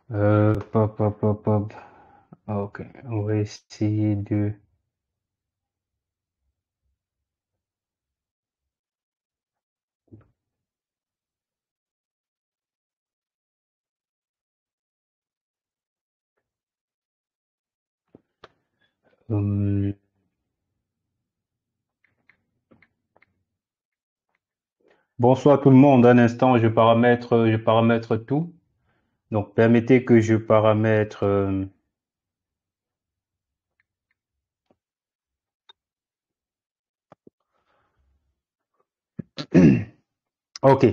Pop. Ok, on va essayer de... hum, Bonsoir tout le monde. Un instant, je paramètre tout. Donc, permettez que je paramètre... Ok.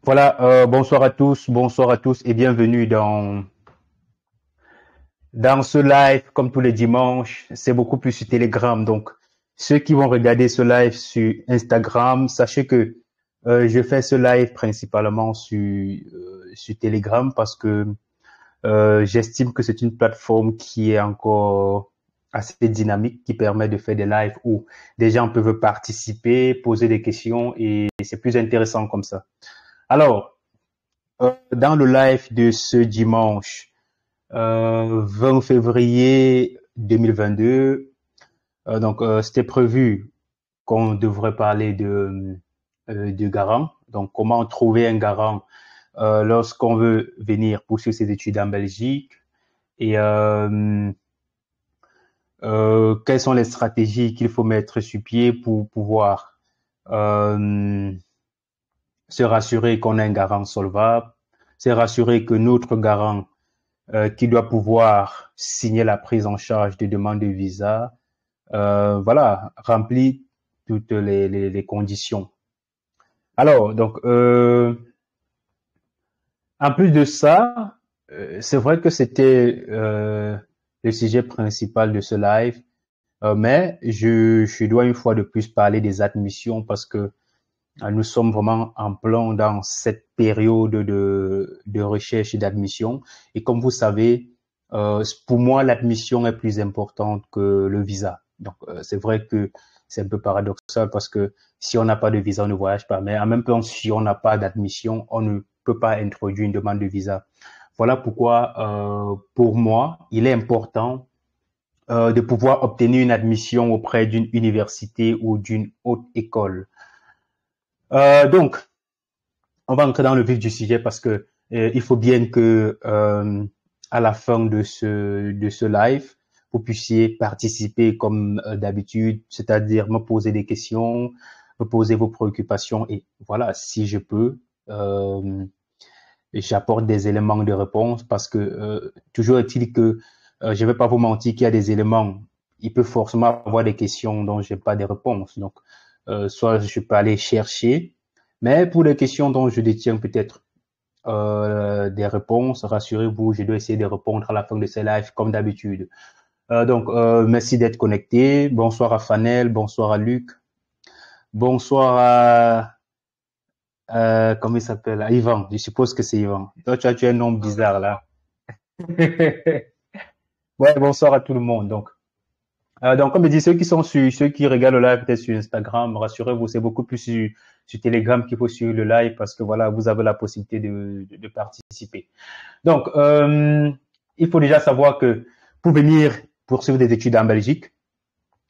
Voilà, bonsoir à tous et bienvenue dans ce live comme tous les dimanches. C'est beaucoup plus sur Telegram. Donc, ceux qui vont regarder ce live sur Instagram, sachez que je fais ce live principalement sur Telegram parce que j'estime que c'est une plateforme qui est encore assez dynamique, qui permet de faire des lives où des gens peuvent participer, poser des questions et c'est plus intéressant comme ça. Alors, dans le live de ce dimanche, 20 février 2022, c'était prévu qu'on devrait parler de garant. Donc, comment trouver un garant lorsqu'on veut venir poursuivre ses études en Belgique et quelles sont les stratégies qu'il faut mettre sur pied pour pouvoir euh, se rassurer qu'on a un garant solvable, se rassurer que notre garant qui doit pouvoir signer la prise en charge des demandes de visa, voilà, remplit toutes les conditions. Alors, en plus de ça, c'est vrai que c'était le sujet principal de ce live. Mais je dois une fois de plus parler des admissions parce que nous sommes vraiment en plein dans cette période de recherche et d'admission. Et comme vous savez, pour moi, l'admission est plus importante que le visa. Donc, c'est vrai que c'est un peu paradoxal parce que si on n'a pas de visa, on ne voyage pas. Mais en même temps, si on n'a pas d'admission, on ne peut pas introduire une demande de visa. Voilà pourquoi, pour moi, il est important de pouvoir obtenir une admission auprès d'une université ou d'une haute école. Donc, on va entrer dans le vif du sujet parce que il faut bien que à la fin de ce live, vous puissiez participer comme d'habitude, c'est-à-dire me poser des questions, me poser vos préoccupations et voilà, si je peux, j'apporte des éléments de réponse parce que toujours est-il que je ne vais pas vous mentir qu'il y a des éléments, il peut forcément avoir des questions dont je n'ai pas de réponses. Donc, soit je peux aller chercher, mais pour les questions dont je détiens peut-être des réponses, rassurez-vous, je dois essayer de répondre à la fin de ces lives comme d'habitude. Merci d'être connecté. Bonsoir à Fanel, bonsoir à Luc, bonsoir comment il s'appelle? À Yvan, je suppose que c'est Yvan. Toi, tu as un nom bizarre là. Ouais, bonsoir à tout le monde. Donc comme je dis, ceux qui regardent le live peut-être sur Instagram, rassurez-vous, c'est beaucoup plus sur Telegram qu'il faut suivre le live parce que voilà, vous avez la possibilité de participer. Donc, il faut déjà savoir que pour venir poursuivre des études en Belgique,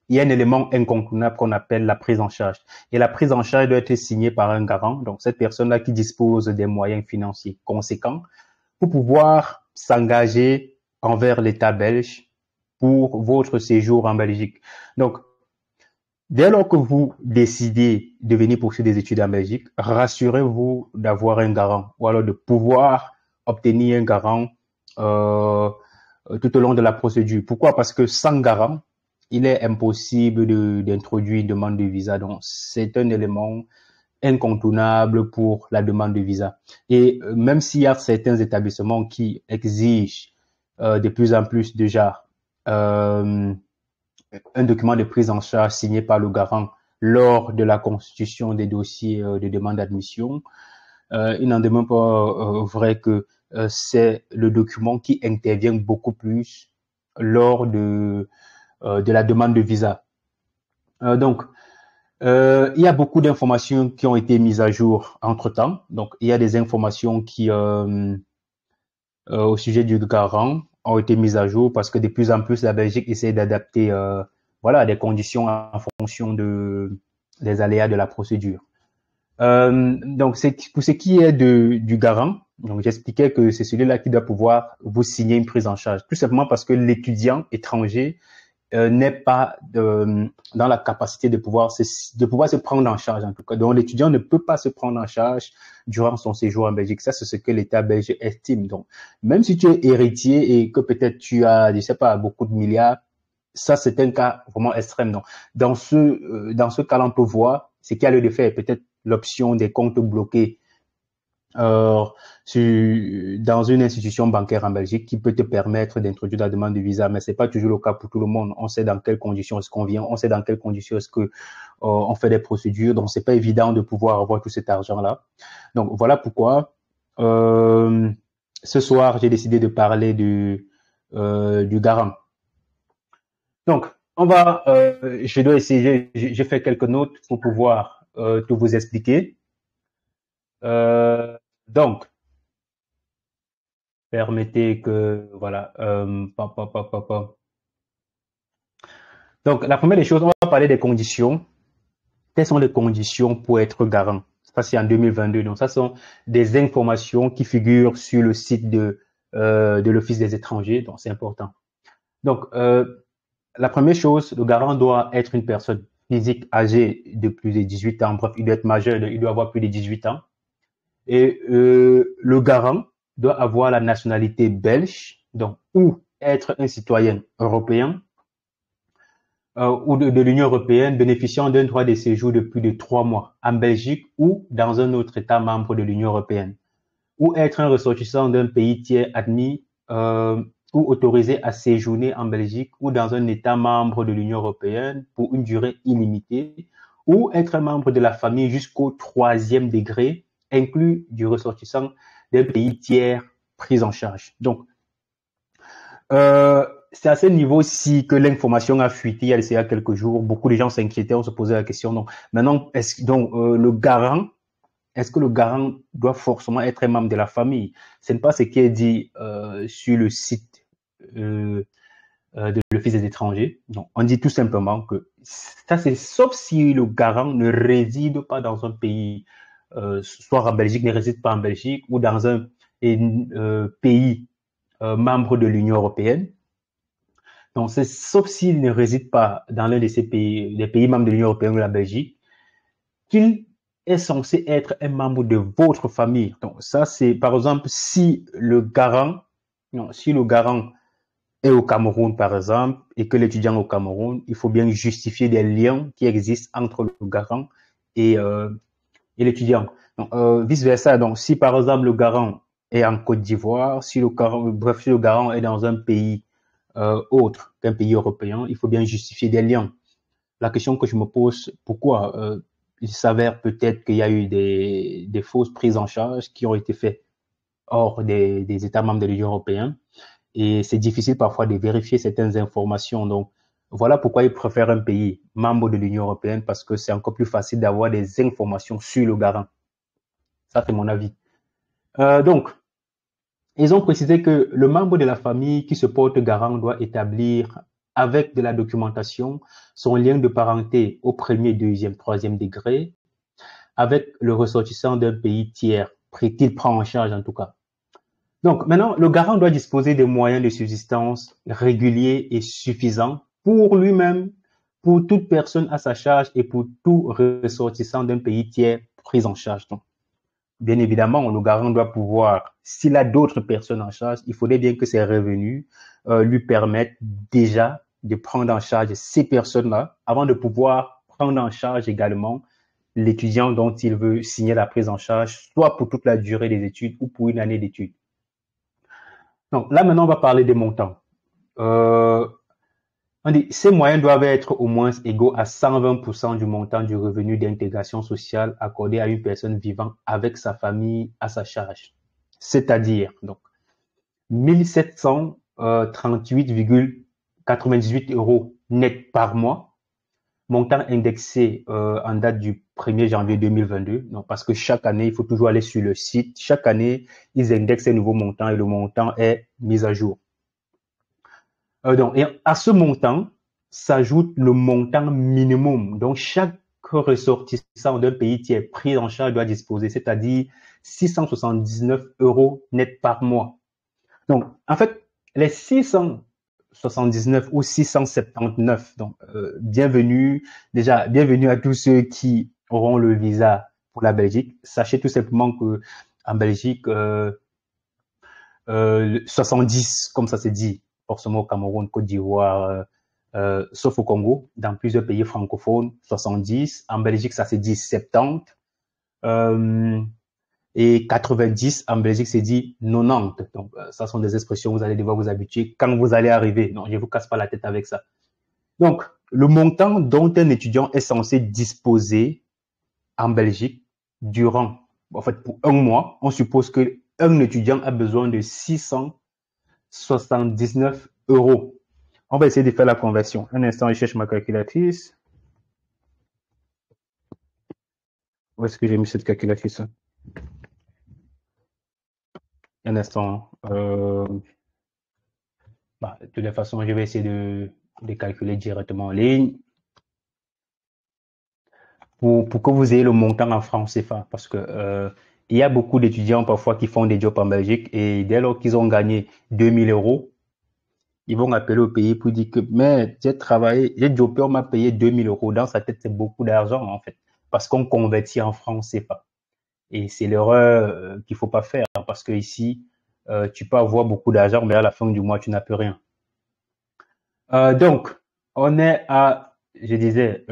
il y a un élément incontournable qu'on appelle la prise en charge. Et la prise en charge doit être signée par un garant, donc cette personne-là qui dispose des moyens financiers conséquents pour pouvoir s'engager envers l'État belge pour votre séjour en Belgique. Donc, dès lors que vous décidez de venir poursuivre des études en Belgique, rassurez-vous d'avoir un garant ou alors de pouvoir obtenir un garant euh, tout au long de la procédure. Pourquoi? Parce que sans garant, il est impossible d'introduire une demande de visa. Donc, c'est un élément incontournable pour la demande de visa. Et même s'il y a certains établissements qui exigent de plus en plus déjà un document de prise en charge signé par le garant lors de la constitution des dossiers de demande d'admission, il n'en demeure pas vrai que c'est le document qui intervient beaucoup plus lors de la demande de visa. Donc, il y a beaucoup d'informations qui ont été mises à jour entre-temps. Donc, il y a des informations au sujet du garant ont été mises à jour parce que de plus en plus la Belgique essaie d'adapter voilà des conditions en fonction des aléas de la procédure. Donc c'est pour ce qui est du garant. Donc j'expliquais que c'est celui-là qui doit pouvoir vous signer une prise en charge, tout simplement parce que l'étudiant étranger n'est pas dans la capacité de pouvoir se prendre en charge en tout cas. Donc l'étudiant ne peut pas se prendre en charge durant son séjour en Belgique. Ça, c'est ce que l'État belge estime. Donc même si tu es héritier et que peut-être tu as, je sais pas, beaucoup de milliards, ça c'est un cas vraiment extrême. Donc dans ce cas-là, on peut voir ce qu'il y a lieu de faire. Peut-être l'option des comptes bloqués dans une institution bancaire en Belgique qui peut te permettre d'introduire la demande de visa, mais c'est pas toujours le cas pour tout le monde. On sait dans quelles conditions est-ce qu'on vient, on sait dans quelles conditions est-ce que on fait des procédures, donc c'est pas évident de pouvoir avoir tout cet argent-là. Donc voilà pourquoi ce soir j'ai décidé de parler du garant. Donc je dois essayer, j'ai fait quelques notes pour pouvoir tout vous expliquer. Donc permettez que, voilà, Donc, la première des choses, on va parler des conditions. Quelles sont les conditions pour être garant? Ça, c'est en 2022. Donc, ça sont des informations qui figurent sur le site de l'Office des étrangers. Donc, c'est important. Donc, la première chose, le garant doit être une personne physique âgée de plus de 18 ans. Bref, il doit être majeur, il doit avoir plus de 18 ans. Et le garant doit avoir la nationalité belge, donc ou être un citoyen européen ou de l'Union européenne bénéficiant d'un droit de séjour de plus de 3 mois en Belgique ou dans un autre État membre de l'Union européenne, ou être un ressortissant d'un pays tiers admis ou autorisé à séjourner en Belgique ou dans un État membre de l'Union européenne pour une durée illimitée, ou être un membre de la famille jusqu'au 3e degré, inclus du ressortissant d'un pays tiers pris en charge. Donc, c'est à ce niveau-ci que l'information a fuité il y a quelques jours. Beaucoup de gens s'inquiétaient, on se posait la question. Donc, maintenant, le garant, est-ce que le garant doit forcément être un membre de la famille? Ce n'est pas ce qui est dit sur le site de l'Office des étrangers. Donc, on dit tout simplement que ça, c'est sauf si le garant ne réside pas dans un pays, soit en Belgique, ne réside pas en Belgique, ou dans un pays membre de l'Union européenne. Donc, c'est sauf s'il ne réside pas dans l'un de ces pays, les pays membres de l'Union européenne ou la Belgique, qu'il est censé être un membre de votre famille. Donc, ça, c'est, par exemple, si le garant est au Cameroun, par exemple, et que l'étudiant est au Cameroun, il faut bien justifier des liens qui existent entre le garant et l'étudiant. Donc, vice-versa. Donc, si, par exemple, le garant est en Côte d'Ivoire, si le garant est dans un pays autre qu'un pays européen, il faut bien justifier des liens. La question que je me pose, pourquoi il s'avère peut-être qu'il y a eu des fausses prises en charge qui ont été faites hors des États membres de l'Union européenne et c'est difficile parfois de vérifier certaines informations. Donc, voilà pourquoi ils préfèrent un pays membre de l'Union européenne parce que c'est encore plus facile d'avoir des informations sur le garant. Ça, c'est mon avis. Donc, ils ont précisé que le membre de la famille qui se porte garant doit établir avec de la documentation son lien de parenté au premier, deuxième, troisième degré avec le ressortissant d'un pays tiers qu'il prend en charge en tout cas. Donc maintenant, le garant doit disposer des moyens de subsistance réguliers et suffisants pour lui-même, pour toute personne à sa charge et pour tout ressortissant d'un pays tiers pris en charge. Donc, bien évidemment, le garant doit pouvoir, s'il a d'autres personnes en charge, il faudrait bien que ses revenus lui permettent déjà de prendre en charge ces personnes-là avant de pouvoir prendre en charge également l'étudiant dont il veut signer la prise en charge, soit pour toute la durée des études ou pour une année d'études. Donc là, maintenant, on va parler des montants. On dit, ces moyens doivent être au moins égaux à 120% du montant du revenu d'intégration sociale accordé à une personne vivant avec sa famille à sa charge. C'est-à-dire, donc, 1738,98 € net par mois, montant indexé en date du 1er janvier 2022. Donc, parce que chaque année, il faut toujours aller sur le site. Chaque année, ils indexent un nouveau montant et le montant est mis à jour. Donc, et à ce montant s'ajoute le montant minimum. Donc, chaque ressortissant d'un pays qui est pris en charge doit disposer, c'est-à-dire 679 euros net par mois. Donc, en fait, les 679 ou 679, donc, bienvenue à tous ceux qui auront le visa pour la Belgique. Sachez tout simplement que en Belgique, 70, comme ça se dit, forcément au Cameroun, Côte d'Ivoire, sauf au Congo, dans plusieurs pays francophones, 70. En Belgique, ça se dit 70. Et 90, en Belgique, c'est dit 90. Donc, ça sont des expressions, vous allez devoir vous habituer quand vous allez arriver. Non, je ne vous casse pas la tête avec ça. Donc, le montant dont un étudiant est censé disposer en Belgique durant, en fait, pour un mois, on suppose que un étudiant a besoin de 679 euros. On va essayer de faire la conversion. Un instant, je cherche ma calculatrice. Où est-ce que j'ai mis cette calculatrice? Un instant. De toute façon, je vais essayer de calculer directement en ligne pour que vous ayez le montant en francs CFA. Parce que il y a beaucoup d'étudiants parfois qui font des jobs en Belgique et dès lors qu'ils ont gagné 2000 euros, ils vont appeler au pays pour dire que mais j'ai travaillé, j'ai jobé, on m'a payé 2000 euros. Dans sa tête, c'est beaucoup d'argent en fait. Parce qu'on convertit en francs CFA. Et c'est l'erreur qu'il faut pas faire parce que ici, tu peux avoir beaucoup d'argent, mais à la fin du mois, tu n'as plus rien. Donc, on est à, je disais,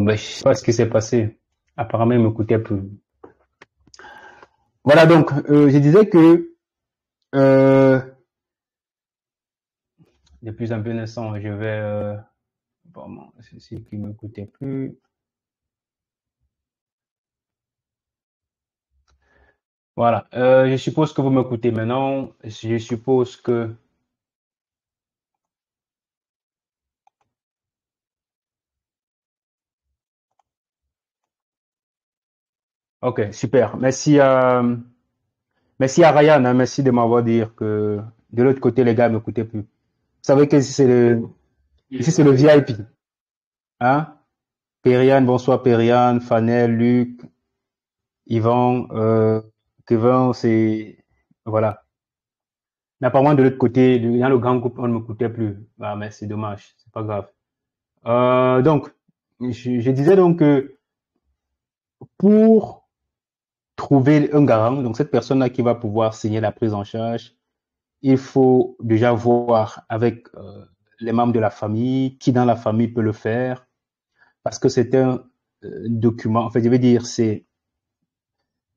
je sais pas ce qui s'est passé. Apparemment, il m'écoutait plus. Voilà, donc, je disais que depuis un peu l'instant, je vais, bon, c'est qui m'écoutait plus. Voilà, je suppose que vous m'écoutez maintenant. Je suppose que, ok, super. Merci à Ryan, hein, merci de m'avoir dit que de l'autre côté, les gars m'écoutaient plus. Vous savez que ici c'est le VIP, hein? Periane, bonsoir Periane, Fanel, Luc, Yvan, Kevin, voilà. Mais apparemment de l'autre côté, dans le grand groupe, on ne m'écoutait plus. Ah, mais c'est dommage, c'est pas grave. Donc, je disais donc que pour trouver un garant, donc cette personne-là qui va pouvoir signer la prise en charge, il faut déjà voir avec les membres de la famille, qui dans la famille peut le faire, parce que c'est un document, en fait, je veux dire, c'est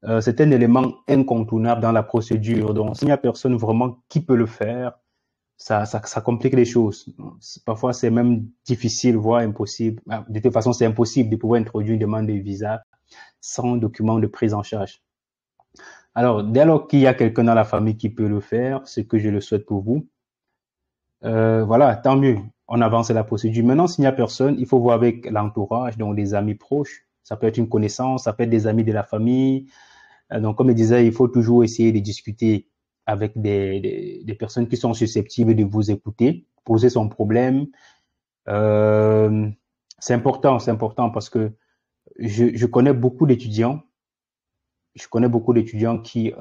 un élément incontournable dans la procédure. Donc, s'il n'y a personne vraiment qui peut le faire, ça complique les choses. Parfois, c'est même difficile, voire impossible. De toute façon, c'est impossible de pouvoir introduire une demande de visa sans document de prise en charge. Alors, dès lors qu'il y a quelqu'un dans la famille qui peut le faire, ce que je le souhaite pour vous, voilà, tant mieux. On avance la procédure. Maintenant, s'il n'y a personne, il faut voir avec l'entourage, donc des amis proches. Ça peut être une connaissance, ça peut être des amis de la famille. Donc, comme je disais, il faut toujours essayer de discuter avec des personnes qui sont susceptibles de vous écouter, poser son problème. C'est important parce que je connais beaucoup d'étudiants je connais beaucoup d'étudiants qui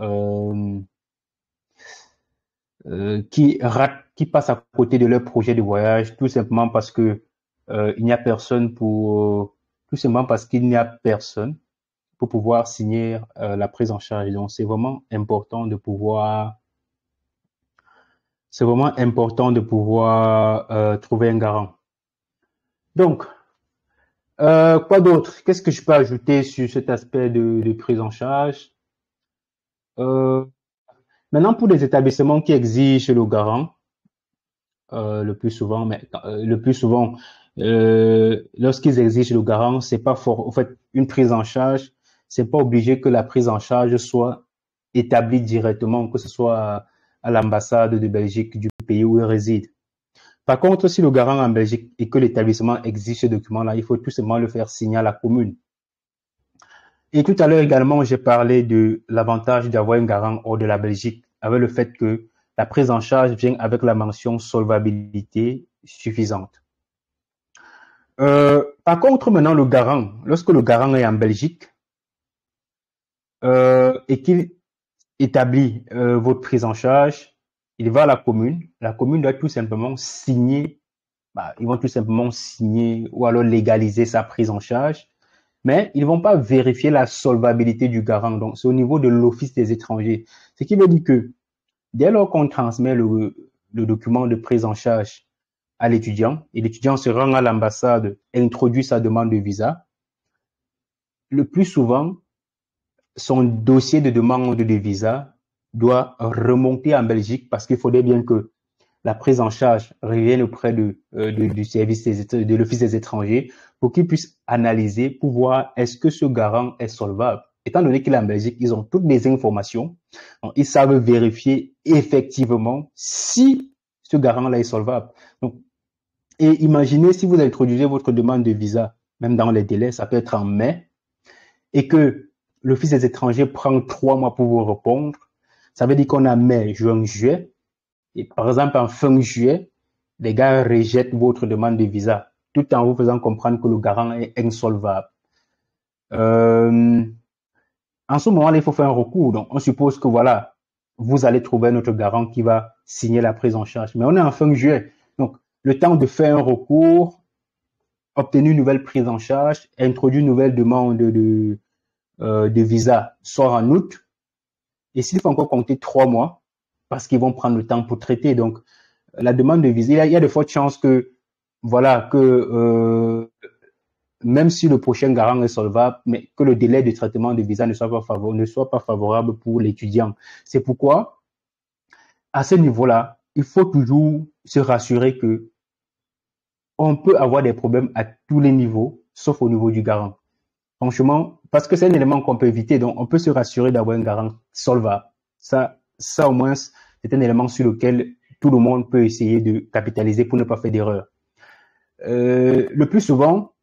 ratent, qui passent à côté de leur projet de voyage, tout simplement parce que il n'y a personne pour, tout simplement parce qu'il n'y a personne pour pouvoir signer la prise en charge. Donc, c'est vraiment important de pouvoir trouver un garant. Donc, quoi d'autre? Qu'est-ce que je peux ajouter sur cet aspect de prise en charge? Euh, Maintenant, pour les établissements qui exigent le garant, le plus souvent, lorsqu'ils exigent le garant, c'est pas fort. En fait, une prise en charge, c'est pas obligé que la prise en charge soit établie directement, que ce soit à l'ambassade de Belgique du pays où il réside. Par contre, si le garant en Belgique et que l'établissement exige ce document-là, il faut tout simplement le faire signer à la commune. Et tout à l'heure également, j'ai parlé de l'avantage d'avoir un garant hors de la Belgique, avec le fait que la prise en charge vient avec la mention solvabilité suffisante. Par contre, maintenant, le garant, lorsque le garant est en Belgique et qu'il établit votre prise en charge, il va à la commune doit tout simplement signer, ils vont tout simplement signer ou alors légaliser sa prise en charge, mais ils ne vont pas vérifier la solvabilité du garant. Donc, c'est au niveau de l'Office des étrangers. Ce qui veut dire que dès lors qu'on transmet le document de prise en charge à l'étudiant, et l'étudiant se rend à l'ambassade et introduit sa demande de visa, le plus souvent, son dossier de demande de visa doit remonter en Belgique parce qu'il faudrait bien que la prise en charge revienne auprès du service de l'Office des étrangers pour qu'ils puissent analyser pour voir est-ce que ce garant est solvable. Étant donné qu'il est en Belgique, ils ont toutes les informations. Donc, ils savent vérifier effectivement si ce garant-là est solvable. Donc, et imaginez si vous introduisez votre demande de visa, même dans les délais, ça peut être en mai, et que l'Office des étrangers prend 3 mois pour vous répondre. Ça veut dire qu'on a mai, juin, juillet. Et par exemple, en fin juillet, les gars rejettent votre demande de visa, tout en vous faisant comprendre que le garant est insolvable. En ce moment-là, il faut faire un recours. Donc, on suppose que voilà, vous allez trouver notre garant qui va signer la prise en charge. Mais on est en fin juillet. Donc, le temps de faire un recours, obtenir une nouvelle prise en charge, introduire une nouvelle demande de visa sort en août. Et s'il faut encore compter 3 mois, parce qu'ils vont prendre le temps pour traiter. Donc, la demande de visa, il y a de fortes chances que, voilà, que même si le prochain garant est solvable, mais que le délai de traitement de visa ne soit pas favorable pour l'étudiant. C'est pourquoi, à ce niveau-là, il faut toujours se rassurer que on peut avoir des problèmes à tous les niveaux, sauf au niveau du garant. Franchement, parce que c'est un élément qu'on peut éviter, donc on peut se rassurer d'avoir un garant solvable. Ça au moins, c'est un élément sur lequel tout le monde peut essayer de capitaliser pour ne pas faire d'erreur. Le plus souvent,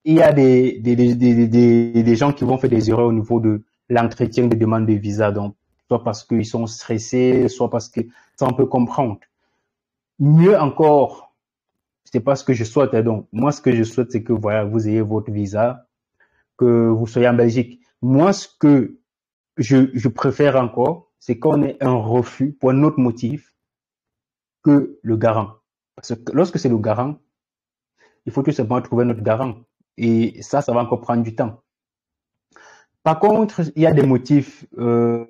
il y a des gens qui vont faire des erreurs au niveau de l'entretien de demande de visa, donc soit parce qu'ils sont stressés, soit parce que ça on peut comprendre. Mieux encore, c'est pas ce que je souhaite. Donc moi, ce que je souhaite, c'est que voilà, vous ayez votre visa, que vous soyez en Belgique. Moi, ce que je préfère encore, c'est qu'on ait un refus pour un autre motif que le garant. Parce que lorsque c'est le garant, il faut tout simplement trouver notre garant. Et ça va encore prendre du temps. Par contre, il y a des motifs de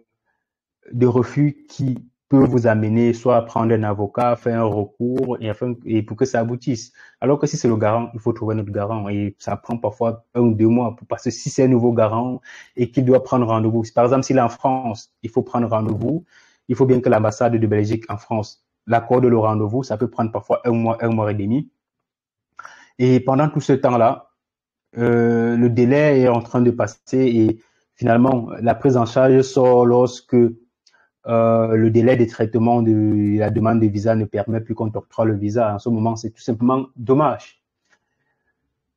refus qui peuvent vous amener soit à prendre un avocat, faire un recours et pour que ça aboutisse. Alors que si c'est le garant, il faut trouver notre garant et ça prend parfois 1 ou 2 mois parce que si c'est un nouveau garant et qu'il doit prendre rendez-vous, par exemple s'il est en France, il faut prendre rendez-vous, il faut bien que l'ambassade de Belgique en France l'accorde le rendez-vous, ça peut prendre parfois 1 mois et demi. Et pendant tout ce temps-là, le délai est en train de passer et finalement la prise en charge sort lorsque le délai de traitement de la demande de visa ne permet plus qu'on octroie le visa. En ce moment, c'est tout simplement dommage.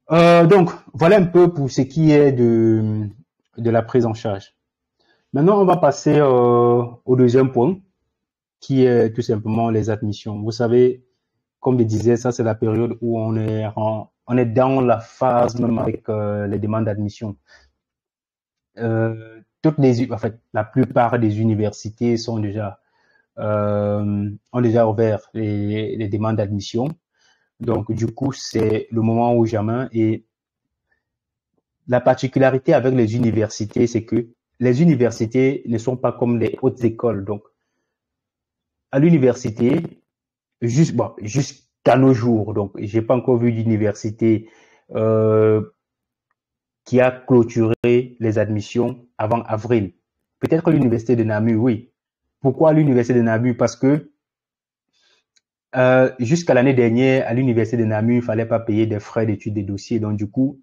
Donc, voilà un peu pour ce qui est de la prise en charge. Maintenant, on va passer au deuxième point, qui est tout simplement les admissions. Vous savez, comme je disais, ça c'est la période où on est dans la phase même avec les demandes d'admission. en fait, la plupart des universités ont déjà ouvert les demandes d'admission. Donc, du coup, c'est le moment ou jamais. Et la particularité avec les universités, c'est que les universités ne sont pas comme les hautes écoles. Donc, à l'université, jusqu'à nos jours, donc, j'ai pas encore vu d'université euh, qui a clôturé les admissions avant avril. Peut-être l'université de Namur, oui. Pourquoi l'université de Namur? Parce que jusqu'à l'année dernière, à l'université de Namur, il fallait pas payer des frais d'études des dossiers. Donc, du coup,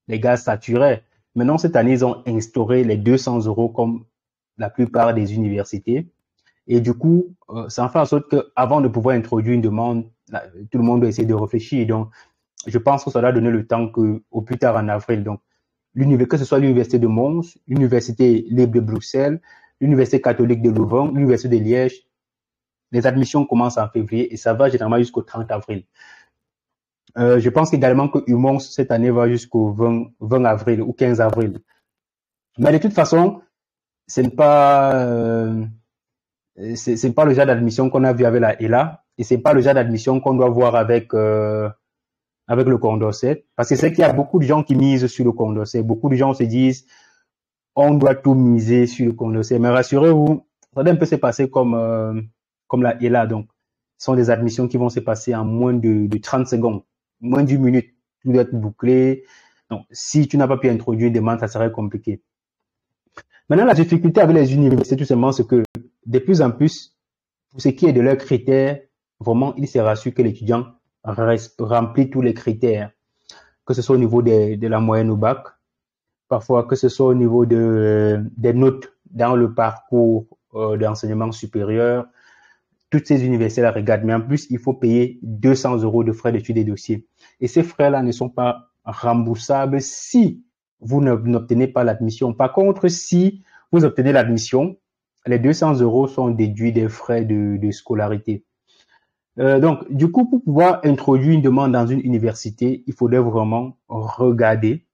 les gars saturaient. Maintenant, cette année, ils ont instauré les 200 euros comme la plupart des universités. Et du coup, ça en fait en sorte qu'avant de pouvoir introduire une demande, tout le monde doit essayer de réfléchir. Donc, je pense que ça doit donner le temps au plus tard en avril. Donc, que ce soit l'université de Mons, l'université libre de Bruxelles, l'université catholique de Louvain, l'université de Liège, les admissions commencent en février et ça va généralement jusqu'au 30 avril. Je pense également que UMONS cette année va jusqu'au 20 avril ou 15 avril. Mais de toute façon, ce n'est c'est pas le genre d'admission qu'on a vu avec la ELA et c'est pas le genre d'admission qu'on doit voir avec le Condorcet. Parce que c'est qu'il y a beaucoup de gens qui misent sur le Condorcet. Beaucoup de gens se disent, on doit tout miser sur le Condorcet. Mais rassurez-vous, ça doit un peu se passer comme la ELA. Donc, ce sont des admissions qui vont se passer en moins de 30 secondes, moins d'une minute. Tout doit être bouclé. Donc, si tu n'as pas pu introduire une demande, ça serait compliqué. Maintenant, la difficulté avec les universités, tout simplement, c'est que de plus en plus, pour ce qui est de leurs critères, vraiment, il sera sûr que l'étudiant remplit tous les critères, que ce soit au niveau de la moyenne au bac, parfois que ce soit au niveau des notes dans le parcours d'enseignement supérieur. Toutes ces universités la regardent, mais en plus, il faut payer 200 euros de frais d'études et dossiers. Et ces frais-là ne sont pas remboursables si vous n'obtenez pas l'admission. Par contre, si vous obtenez l'admission, les 200 euros sont déduits des frais de scolarité. Donc, du coup, pour pouvoir introduire une demande dans une université, il faudrait vraiment regarder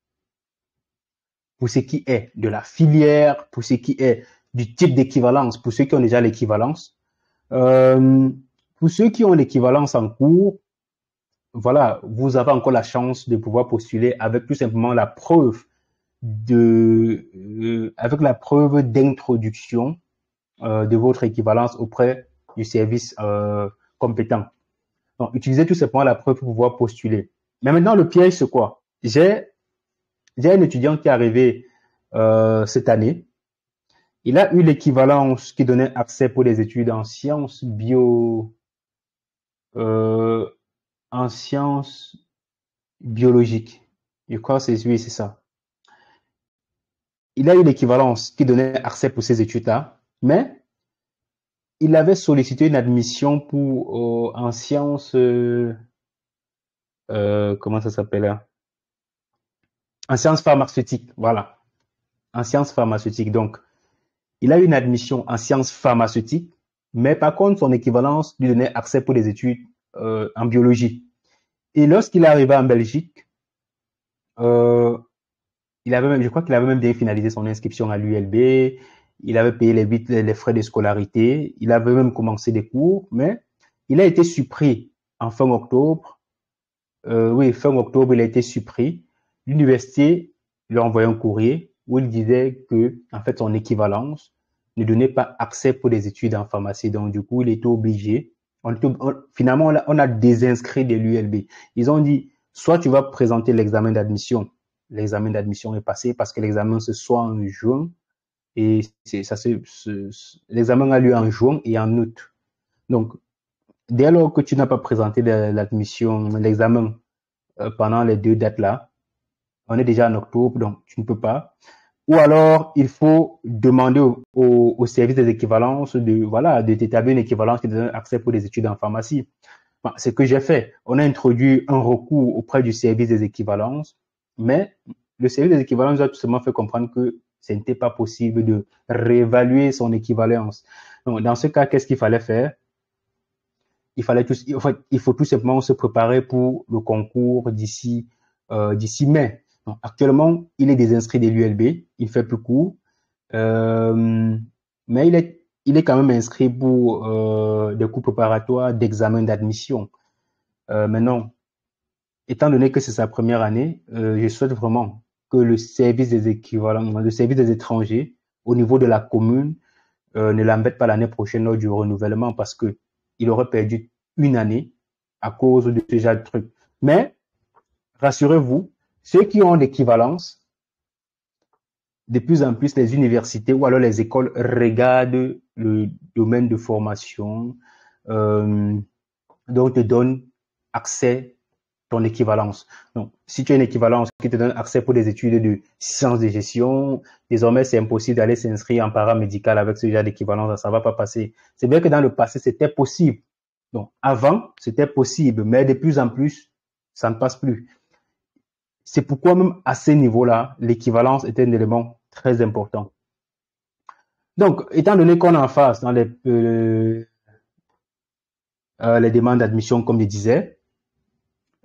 pour ce qui est de la filière, pour ce qui est du type d'équivalence, pour ceux qui ont déjà l'équivalence. Pour ceux qui ont l'équivalence en cours, voilà, vous avez encore la chance de pouvoir postuler avec tout simplement la preuve avec la preuve d'introduction de votre équivalence auprès du service compétent. Donc, utilisez tout simplement la preuve pour pouvoir postuler. Mais maintenant, le piège, c'est quoi? J'ai un étudiant qui est arrivé cette année. Il a eu l'équivalence qui donnait accès pour les études en sciences en sciences biologiques. Je crois que c'est ça. Il a eu l'équivalence qui donnait accès pour ces études-là, mais il avait sollicité une admission pour en sciences comment ça s'appelle là? En sciences pharmaceutiques, voilà. En sciences pharmaceutiques. Donc, il a eu une admission en sciences pharmaceutiques, mais par contre, son équivalence lui donnait accès pour des études en biologie. Et lorsqu'il est arrivé en Belgique, je crois qu'il avait même bien finalisé son inscription à l'ULB, il avait payé les frais de scolarité, il avait même commencé des cours, mais il a été surpris en fin octobre. Oui, fin octobre, il a été surpris. L'université lui a envoyé un courrier où il disait que, en fait, son équivalence ne donnait pas accès pour des études en pharmacie. Donc, du coup, il était obligé. Finalement, on a désinscrit de l'ULB. Ils ont dit, soit tu vas présenter l'examen d'admission. L'examen d'admission est passé parce que l'examen se soit en juin et l'examen a lieu en juin et en août. Donc, dès lors que tu n'as pas présenté l'admission, l'examen pendant les deux dates-là, on est déjà en octobre, donc tu ne peux pas. Ou alors, il faut demander au service des équivalences de t'établir une équivalence qui donne accès pour des études en pharmacie. Bon, c'est ce que j'ai fait. On a introduit un recours auprès du service des équivalences, mais le service des équivalences a tout simplement fait comprendre que ce n'était pas possible de réévaluer son équivalence. Donc, dans ce cas, qu'est-ce qu'il fallait faire? Il faut tout simplement se préparer pour le concours d'ici mai. Donc, actuellement, il est désinscrit de l'ULB, il fait plus court, mais il est quand même inscrit pour des cours préparatoires d'examen d'admission. Maintenant, étant donné que c'est sa première année, je souhaite vraiment que le service des équivalents, le service des étrangers au niveau de la commune ne l'embête pas l'année prochaine lors du renouvellement parce que il aurait perdu une année à cause de ce genre de truc. Mais rassurez-vous, ceux qui ont l'équivalence, de plus en plus les universités ou alors les écoles regardent le domaine de formation, donc te donne accès ton équivalence. Donc, si tu as une équivalence qui te donne accès pour des études de sciences de gestion, désormais, c'est impossible d'aller s'inscrire en paramédical avec ce genre d'équivalence, ça va pas passer. C'est bien que dans le passé, c'était possible. Donc, avant, c'était possible, mais de plus en plus, ça ne passe plus. C'est pourquoi même à ce niveau-là, l'équivalence est un élément très important. Donc, étant donné qu'on est en face dans les demandes d'admission, comme je disais,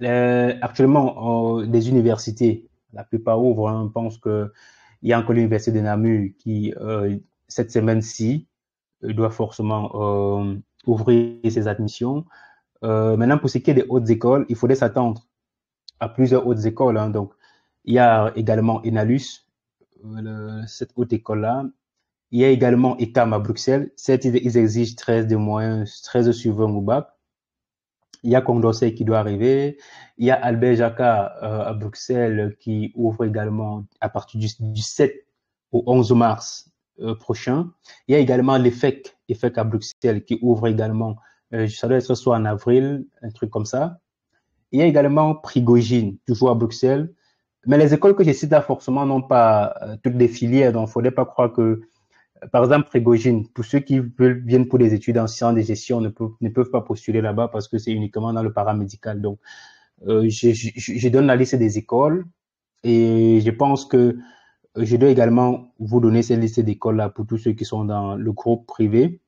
actuellement, les universités, la plupart ouvrent. On pense qu'il y a encore l'université de Namur qui, cette semaine-ci, doit forcément ouvrir ses admissions. Maintenant, pour ce qui est des hautes écoles, il faudrait s'attendre à plusieurs hautes écoles. Hein. Donc, il y a également Enalus, cette haute école-là. Il y a également ECAM à Bruxelles. Certes, ils exigent 13 de moyens, 13 sur 20 au bac. Il y a Condorcet qui doit arriver. Il y a Albert Jacquard à Bruxelles qui ouvre également à partir du 7 au 11 mars prochain. Il y a également l'EFEC à Bruxelles qui ouvre également, ça doit être soit en avril, un truc comme ça. Il y a également Prigogine, toujours à Bruxelles. Mais les écoles que je cite là, forcément, n'ont pas toutes les filières. Donc, il ne faudrait pas croire que par exemple, Prigogine, pour ceux qui viennent pour des études en sciences de gestion, ne peuvent pas postuler là-bas parce que c'est uniquement dans le paramédical. Donc, je donne la liste des écoles et je pense que je dois également vous donner cette liste d'écoles-là pour tous ceux qui sont dans le groupe privé,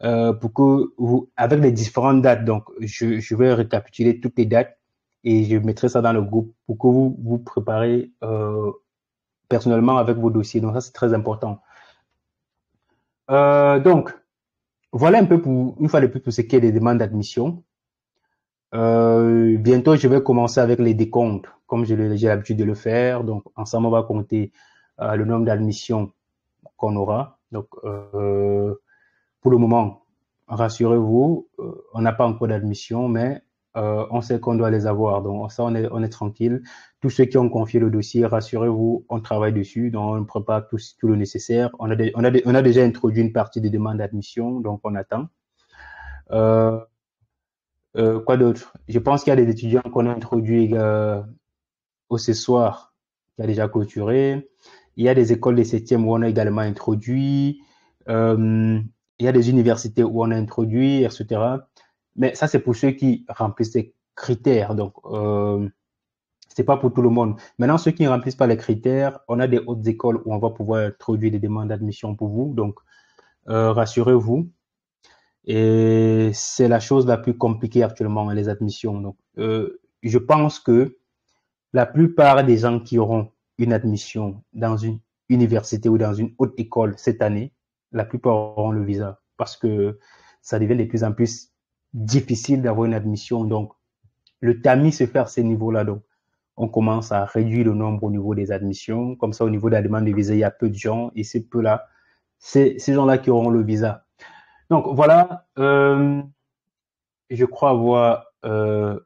pour que vous, avec les différentes dates, donc je vais récapituler toutes les dates et je mettrai ça dans le groupe pour que vous vous préparez personnellement avec vos dossiers. Donc ça, c'est très important. Donc, voilà un peu pour, une fois de plus, pour ce qui est des demandes d'admission. Bientôt, je vais commencer avec les décomptes, comme j'ai l'habitude de le faire. Donc, ensemble, on va compter le nombre d'admissions qu'on aura. Donc, pour le moment, rassurez-vous, on n'a pas encore d'admission, mais on sait qu'on doit les avoir. Donc, ça, on est tranquille. Tous ceux qui ont confié le dossier, rassurez-vous, on travaille dessus. Donc, on prépare tout le nécessaire. On a déjà introduit une partie des demandes d'admission, donc on attend. Quoi d'autre? Je pense qu'il y a des étudiants qu'on a introduits au ce soir, qui a déjà clôturé. Il y a des écoles de septième où on a également introduit. Il y a des universités où on a introduit, etc. Mais ça, c'est pour ceux qui remplissent les critères. Donc, c'est pas pour tout le monde. Maintenant, ceux qui ne remplissent pas les critères, on a des hautes écoles où on va pouvoir introduire des demandes d'admission pour vous. Donc, rassurez-vous. Et c'est la chose la plus compliquée actuellement, les admissions. Donc, je pense que la plupart des gens qui auront une admission dans une université ou dans une haute école cette année, la plupart auront le visa parce que ça devient de plus en plus difficile d'avoir une admission. Donc, le tamis se fait à ces niveaux-là. Donc, on commence à réduire le nombre au niveau des admissions. Comme ça, au niveau de la demande de visa, il y a peu de gens et ces peu-là, c'est ces gens-là qui auront le visa. Donc, voilà, je crois avoir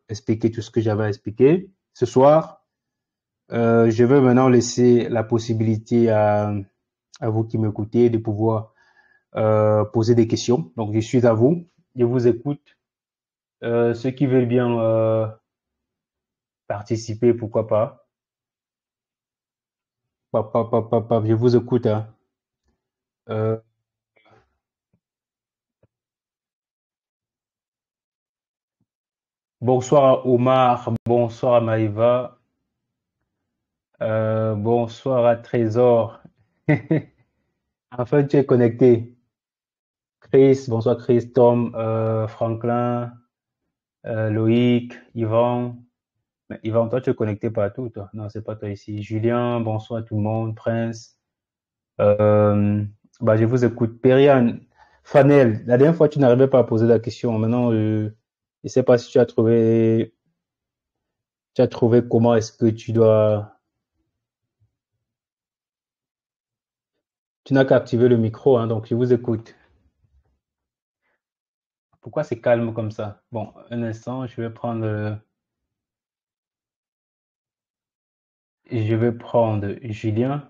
expliqué tout ce que j'avais à expliquer. Ce soir, je vais maintenant laisser la possibilité à vous qui m'écoutez de pouvoir poser des questions. Donc, je suis à vous. Je vous écoute. Ceux qui veulent bien participer, pourquoi pas. Je vous écoute. Hein. Euh, bonsoir à Omar, bonsoir à Maïva, bonsoir à Trésor. Enfin, tu es connecté. Chris, bonsoir Chris, Tom, Franklin, Loïc, Yvan. Mais Yvan, toi, tu es connecté partout, toi. Non, c'est pas toi ici. Julien, bonsoir tout le monde. Prince. Euh, bah, je vous écoute. Periane, Fanel, la dernière fois, tu n'arrivais pas à poser la question. Maintenant, je ne sais pas si tu as trouvé comment est-ce que tu dois. Tu n'as qu'à activer le micro, hein, donc je vous écoute. Pourquoi c'est calme comme ça? Bon, un instant, je vais prendre Julien.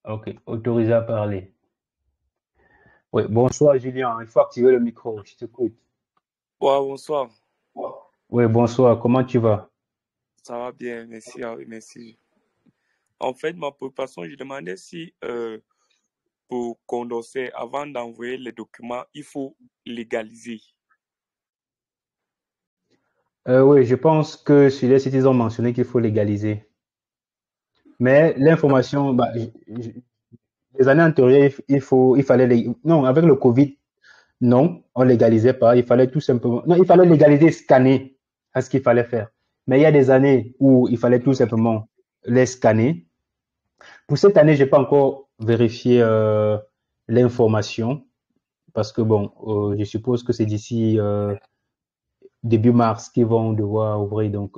Ok, autorisé à parler. Oui, bonsoir Julien, il faut activer le micro, je t'écoute. Ouais, bonsoir. Oui, bonsoir, comment tu vas? Ça va bien, merci, ah oui, merci. En fait, ma préoccupation, je demandais si pour Condorcet, avant d'envoyer les documents, il faut légaliser. Oui, je pense que sur les sites, ils ont mentionné qu'il faut légaliser. Mais l'information, bah, les années antérieures, il fallait, non, avec le Covid, non, on légalisait pas. Il fallait tout simplement, non, il fallait légaliser, scanner, c'est ce qu'il fallait faire. Mais il y a des années où il fallait tout simplement les scanner. Pour cette année, j'ai pas encore vérifié l'information parce que bon, je suppose que c'est d'ici début mars qu'ils vont devoir ouvrir. Donc,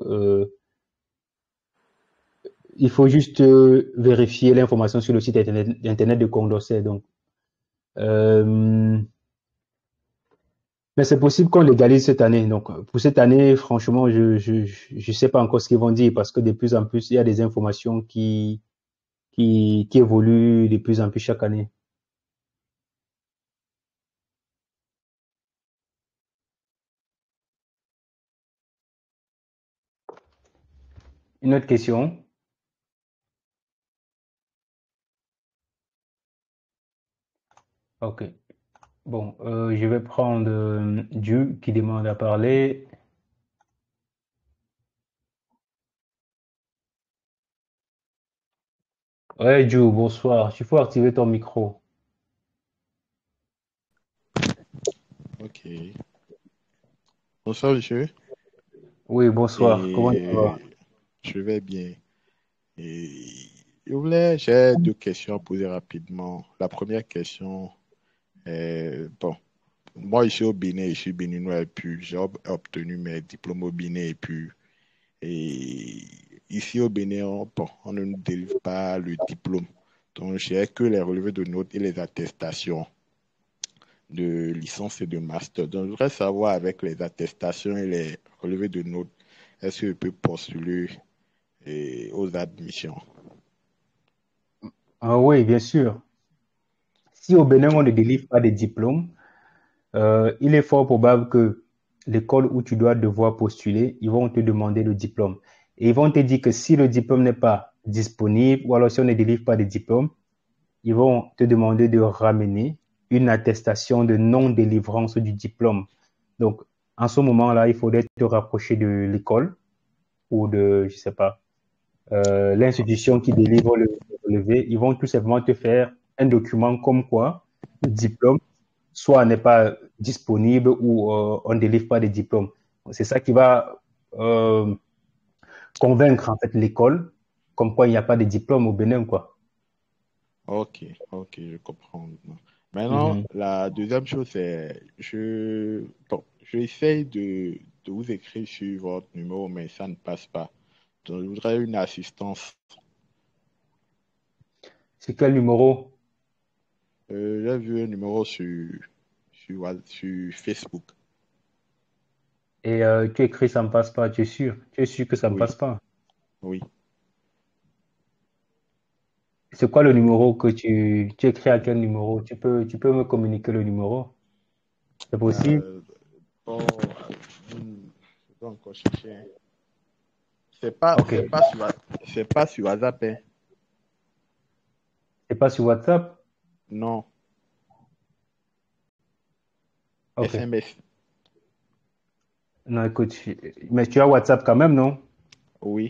il faut juste vérifier l'information sur le site internet de Condorcet. Donc, euh, mais c'est possible qu'on légalise cette année. Donc, pour cette année, franchement, je sais pas encore ce qu'ils vont dire parce que de plus en plus, il y a des informations qui évoluent de plus en plus chaque année. Une autre question? Ok. Bon, je vais prendre Dieu qui demande à parler. Ouais, Dieu, bonsoir. Il faut activer ton micro. Ok. Bonsoir, monsieur. Oui, bonsoir. Comment tu vas? Et je vais bien. Et j'ai deux questions à poser rapidement. La première question est, bon, moi, je suis au Bénin, je suis béninois et puis j'ai obtenu mes diplômes au Bénin et ici au Bénin, bon, on ne nous délivre pas le diplôme. Donc, j'ai que les relevés de notes et les attestations de licence et de master. Donc, je voudrais savoir avec les attestations et les relevés de notes, est-ce que je peux postuler aux admissions? Ah oui, bien sûr. Si au Bénin, on ne délivre pas de diplôme, il est fort probable que l'école où tu dois devoir postuler, ils vont te demander le diplôme. Et ils vont te dire que si le diplôme n'est pas disponible, ou alors si on ne délivre pas de diplôme, ils vont te demander de ramener une attestation de non-délivrance du diplôme. Donc, en ce moment-là, il faudrait te rapprocher de l'école ou de, je sais pas, l'institution qui délivre le relevé. Ils vont tout simplement te faire un document comme quoi le diplôme soit n'est pas disponible ou on ne délivre pas de diplôme. C'est ça qui va convaincre en fait l'école comme quoi il n'y a pas de diplôme au Bénin, quoi. Ok, ok, je comprends maintenant. Maintenant, Mhm. la deuxième chose, c'est, bon, je essaye de vous écrire sur votre numéro, mais ça ne passe pas. Donc, je voudrais une assistance. C'est quel numéro? J'ai vu un numéro sur Facebook. Et tu écris ça ne passe pas, tu es sûr? Tu es sûr que ça ne Oui, passe pas? oui. C'est quoi le numéro que tu écris à quel numéro? Tu peux me communiquer le numéro? C'est possible? Euh, bon, je dois encore chercher, hein. C'est pas, Ok. c'est pas sur, c'est pas sur WhatsApp, hein. C'est pas sur WhatsApp? Non, Ok. SMS. Non, écoute, mais tu as WhatsApp quand même, non? Oui,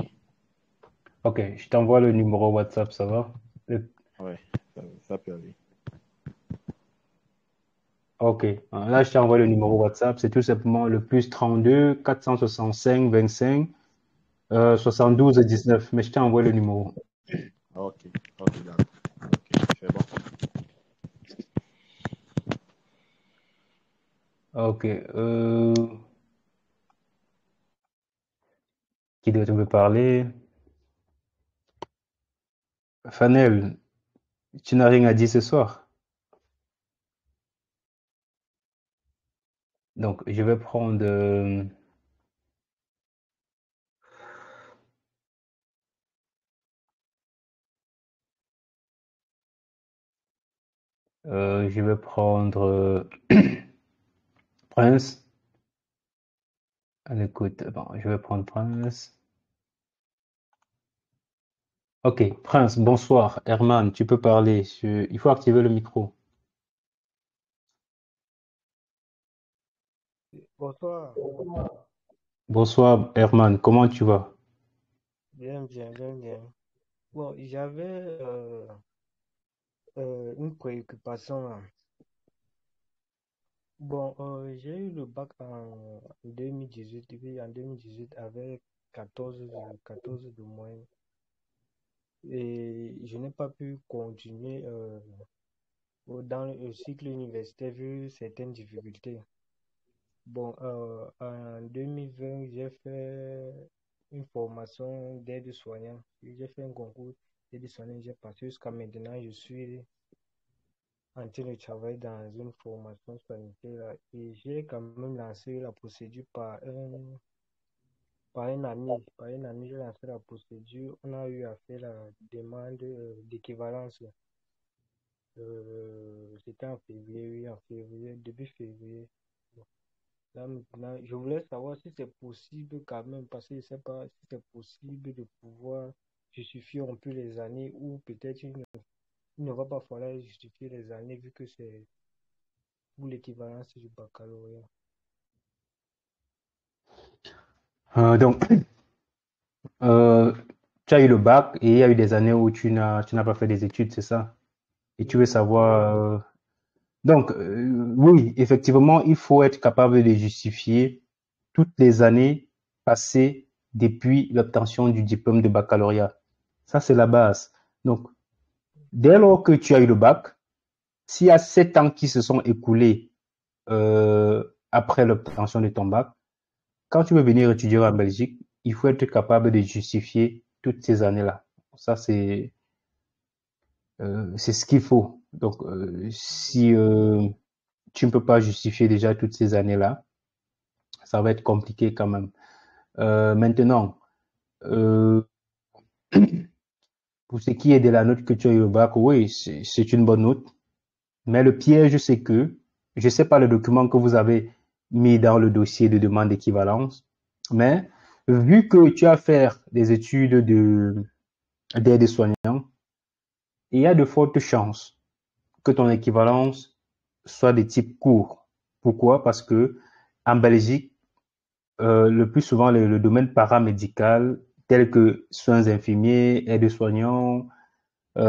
Ok, je t'envoie le numéro WhatsApp, ça va? Le- ouais, ça peut aller. Ok. Là, je t'ai envoyé le numéro WhatsApp. C'est tout simplement le plus 32 465 25 72 19. Mais je t'ai envoyé le numéro. Ok, ok, d'accord. Ok, c'est bon. Ok. Qui doit me parler? Fanel, tu n'as rien à dire ce soir. Donc, je vais prendre Prince. À l'écoute. Bon, je vais prendre Prince. Ok, Prince, bonsoir. Herman, tu peux parler. Il faut activer le micro. Bonsoir. Bonsoir, Herman. Comment tu vas? Bien, bien, bien, bien. Bon, j'avais une préoccupation là. Bon, j'ai eu le bac en 2018, et puis en 2018 avec 14 de moyenne. Et je n'ai pas pu continuer dans le cycle universitaire vu certaines difficultés. Bon, en 2020, j'ai fait une formation d'aide-soignant. J'ai fait un concours d'aide-soignant, j'ai passé jusqu'à maintenant. Je suis en train de travailler dans une formation sanitaire et j'ai quand même lancé la procédure par un ami, j'ai lancé la procédure. On a eu à faire la demande d'équivalence. C'était en février, oui, en février, début février. Bon, là, maintenant, je voulais savoir si c'est possible quand même, parce que je ne sais pas si c'est possible de pouvoir justifier un peu les années ou peut-être il ne va pas falloir justifier les années vu que c'est pour l'équivalence du baccalauréat. Donc, euh, tu as eu le bac et il y a eu des années où tu n'as pas fait des études, c'est ça? Et tu veux Oui, savoir. Donc, oui, effectivement, il faut être capable de justifier toutes les années passées depuis l'obtention du diplôme de baccalauréat. Ça, c'est la base. Donc, dès lors que tu as eu le bac, s'il y a 7 ans qui se sont écoulés après l'obtention de ton bac, quand tu veux venir étudier en Belgique, il faut être capable de justifier toutes ces années-là. Ça, c'est ce qu'il faut. Donc, si tu ne peux pas justifier déjà toutes ces années-là, ça va être compliqué quand même. Maintenant, euh, pour ce qui est de la note que tu as eu au bac, oui, c'est une bonne note. Mais le piège, c'est que, je ne sais pas le document que vous avez mis dans le dossier de demande d'équivalence, mais vu que tu as fait des études d'aide-soignant, il y a de fortes chances que ton équivalence soit de type court. Pourquoi? Parce que en Belgique, le plus souvent, le domaine paramédical, tel que soins infirmiers, aides-soignants,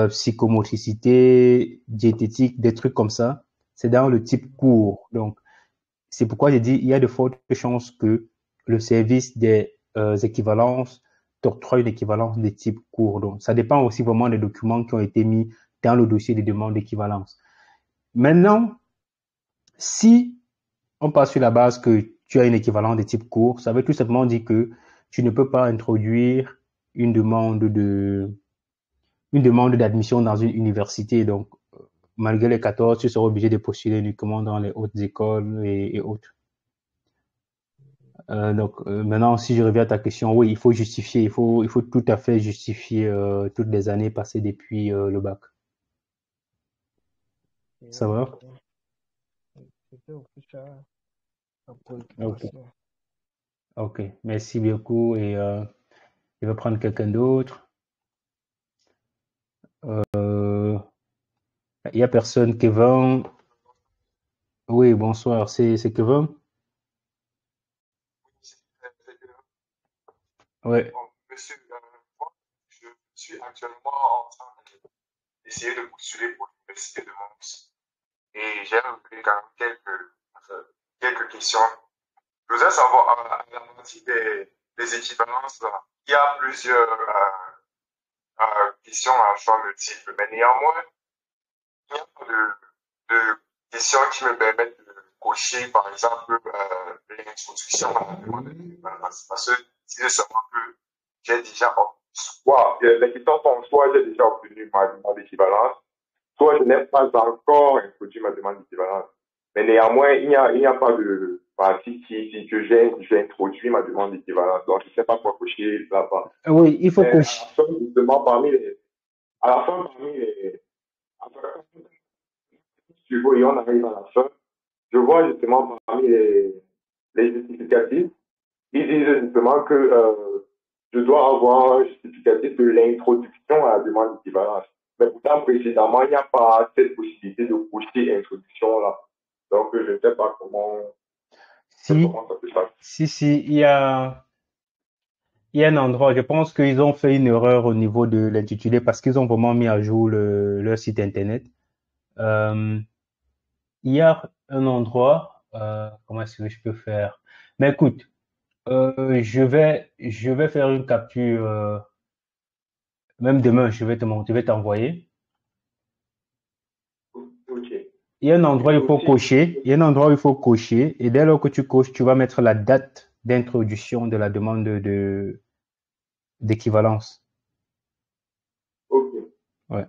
psychomotricité, diététique, des trucs comme ça, c'est dans le type court. Donc, c'est pourquoi j'ai dit il y a de fortes chances que le service des équivalences t'octroie une équivalence de type court. Donc, ça dépend aussi vraiment des documents qui ont été mis dans le dossier de demande d'équivalence. Maintenant, si on part sur la base que tu as une équivalence de type court, ça veut tout simplement dire que tu ne peux pas introduire une demande une demande d'admission dans une université. Donc, malgré les 14, tu seras obligé de postuler uniquement dans les hautes écoles et autres. Maintenant, si je reviens à ta question, oui, il faut justifier, il faut tout à fait justifier toutes les années passées depuis le bac. et Ça va? ok. C'était un peu ça la Ok, préoccupation. ok. Merci beaucoup et je vais prendre quelqu'un d'autre. Euh, il y a personne. Kevin. Oui, bonsoir. C'est Kevin? Ouais. Bon, monsieur, moi, je suis actuellement en train d'essayer de postuler pour l'université de Mons. et j'ai relevé quand même quelques questions. Je voudrais savoir, à la partie des équivalences, là, il y a plusieurs questions à choix multiples, mais néanmoins, il n'y a pas de questions qui me permettent de cocher, par exemple, l'introduction à la demande d'équivalence. Parce que si je seulement que j'ai déjà, soit les questions sont soit j'ai déjà obtenu ma demande d'équivalence, soit je n'ai pas encore introduit ma demande d'équivalence. Mais néanmoins, il n'y a pas de partie qui dit que j'ai introduit ma demande d'équivalence. Donc, je ne sais pas quoi cocher là-bas. Oui, il faut Mais à la cocher. fin, justement, parmi les, à la fin, tu vois, et on arrive à la fin, je vois justement parmi les justificatifs, ils disent justement que je dois avoir un justificatif de l'introduction à la demande d'équivalence. Mais pourtant, précédemment, il n'y a pas cette possibilité de cocher introduction là. Donc, je ne sais pas Si, comment ça se passe. si, il y a un endroit, je pense qu'ils ont fait une erreur au niveau de l'intitulé parce qu'ils ont vraiment mis à jour leur site internet. Euh, il y a un endroit, comment est-ce que je peux faire? Mais écoute, je vais faire une capture, même demain, je vais t'envoyer. Ok. Il y a un endroit où Et il faut aussi, cocher, il y a un endroit où il faut cocher, et dès lors que tu coches, tu vas mettre la date d'introduction de la demande d'équivalence. ok. Ouais.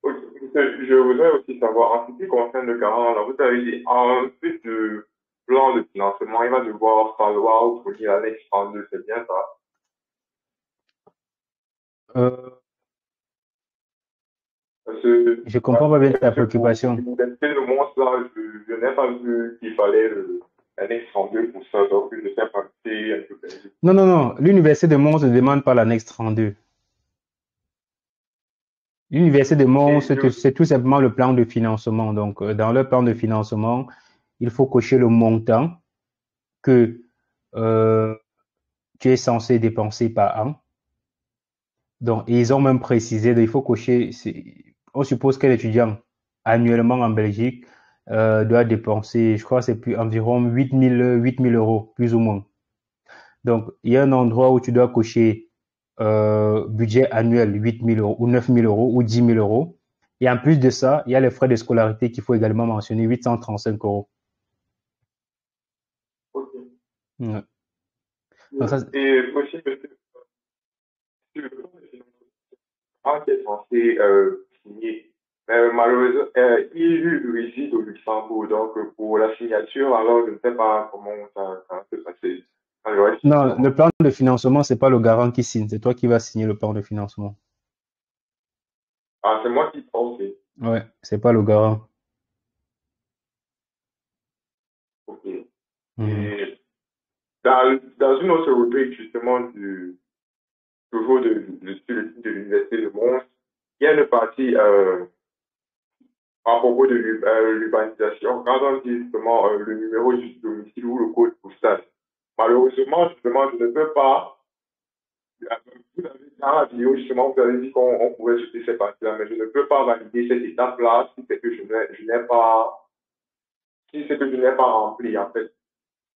Ok. Je voudrais aussi savoir, en ce qui concerne le garant, là, vous avez dit, en plus du plan de financement, il va devoir falloir fournir l'annexe 32, c'est bien ça? Euh, Parce que, je comprends pas bien ta parce que pour préoccupation. l'université de Mons, là, je n'ai pas vu qu'il fallait l'annexe 32 pour ça, donc je ne sais pas si c'est un peu perdu. Non, non, non. L'université de Mons ne demande pas l'annexe 32. L'université de Mons, Et je, c'est tout simplement le plan de financement. Donc, dans le plan de financement, il faut cocher le montant que euh, tu es censé dépenser par an. Donc, ils ont même précisé, il faut cocher, on suppose que l'étudiant annuellement en Belgique doit dépenser, je crois, c'est plus environ 8 000 euros, plus ou moins. Donc, il y a un endroit où tu dois cocher budget annuel 8 000 euros ou 9 000 euros ou 10 000 euros. Et en plus de ça, il y a les frais de scolarité qu'il faut également mentionner, 835 euros. ok. Ouais. Donc ça, Et aussi, monsieur, sur le plan de financement qui est censé signer, malheureusement, il réside au Luxembourg, donc pour la signature, alors je ne sais pas comment ça va se passer. Alors, non, le plan de financement, c'est pas le garant qui signe, c'est toi qui vas signer le plan de financement. c'est moi qui pensais. Ouais, c'est pas le garant. Ok. Mhm. Et dans une autre rubrique, justement, toujours sur le site de l'Université de Mons, il y a une partie à propos de l'urbanisation, quand on dit justement le numéro du domicile ou le code postal. Malheureusement, justement, je ne peux pas. Vous avez, dans la vidéo, justement, vous avez dit qu'on pouvait jeter ces parties-là, mais je ne peux pas valider cette étape-là si c'est que je n'ai pas, si c'est que je n'ai pas rempli, en fait.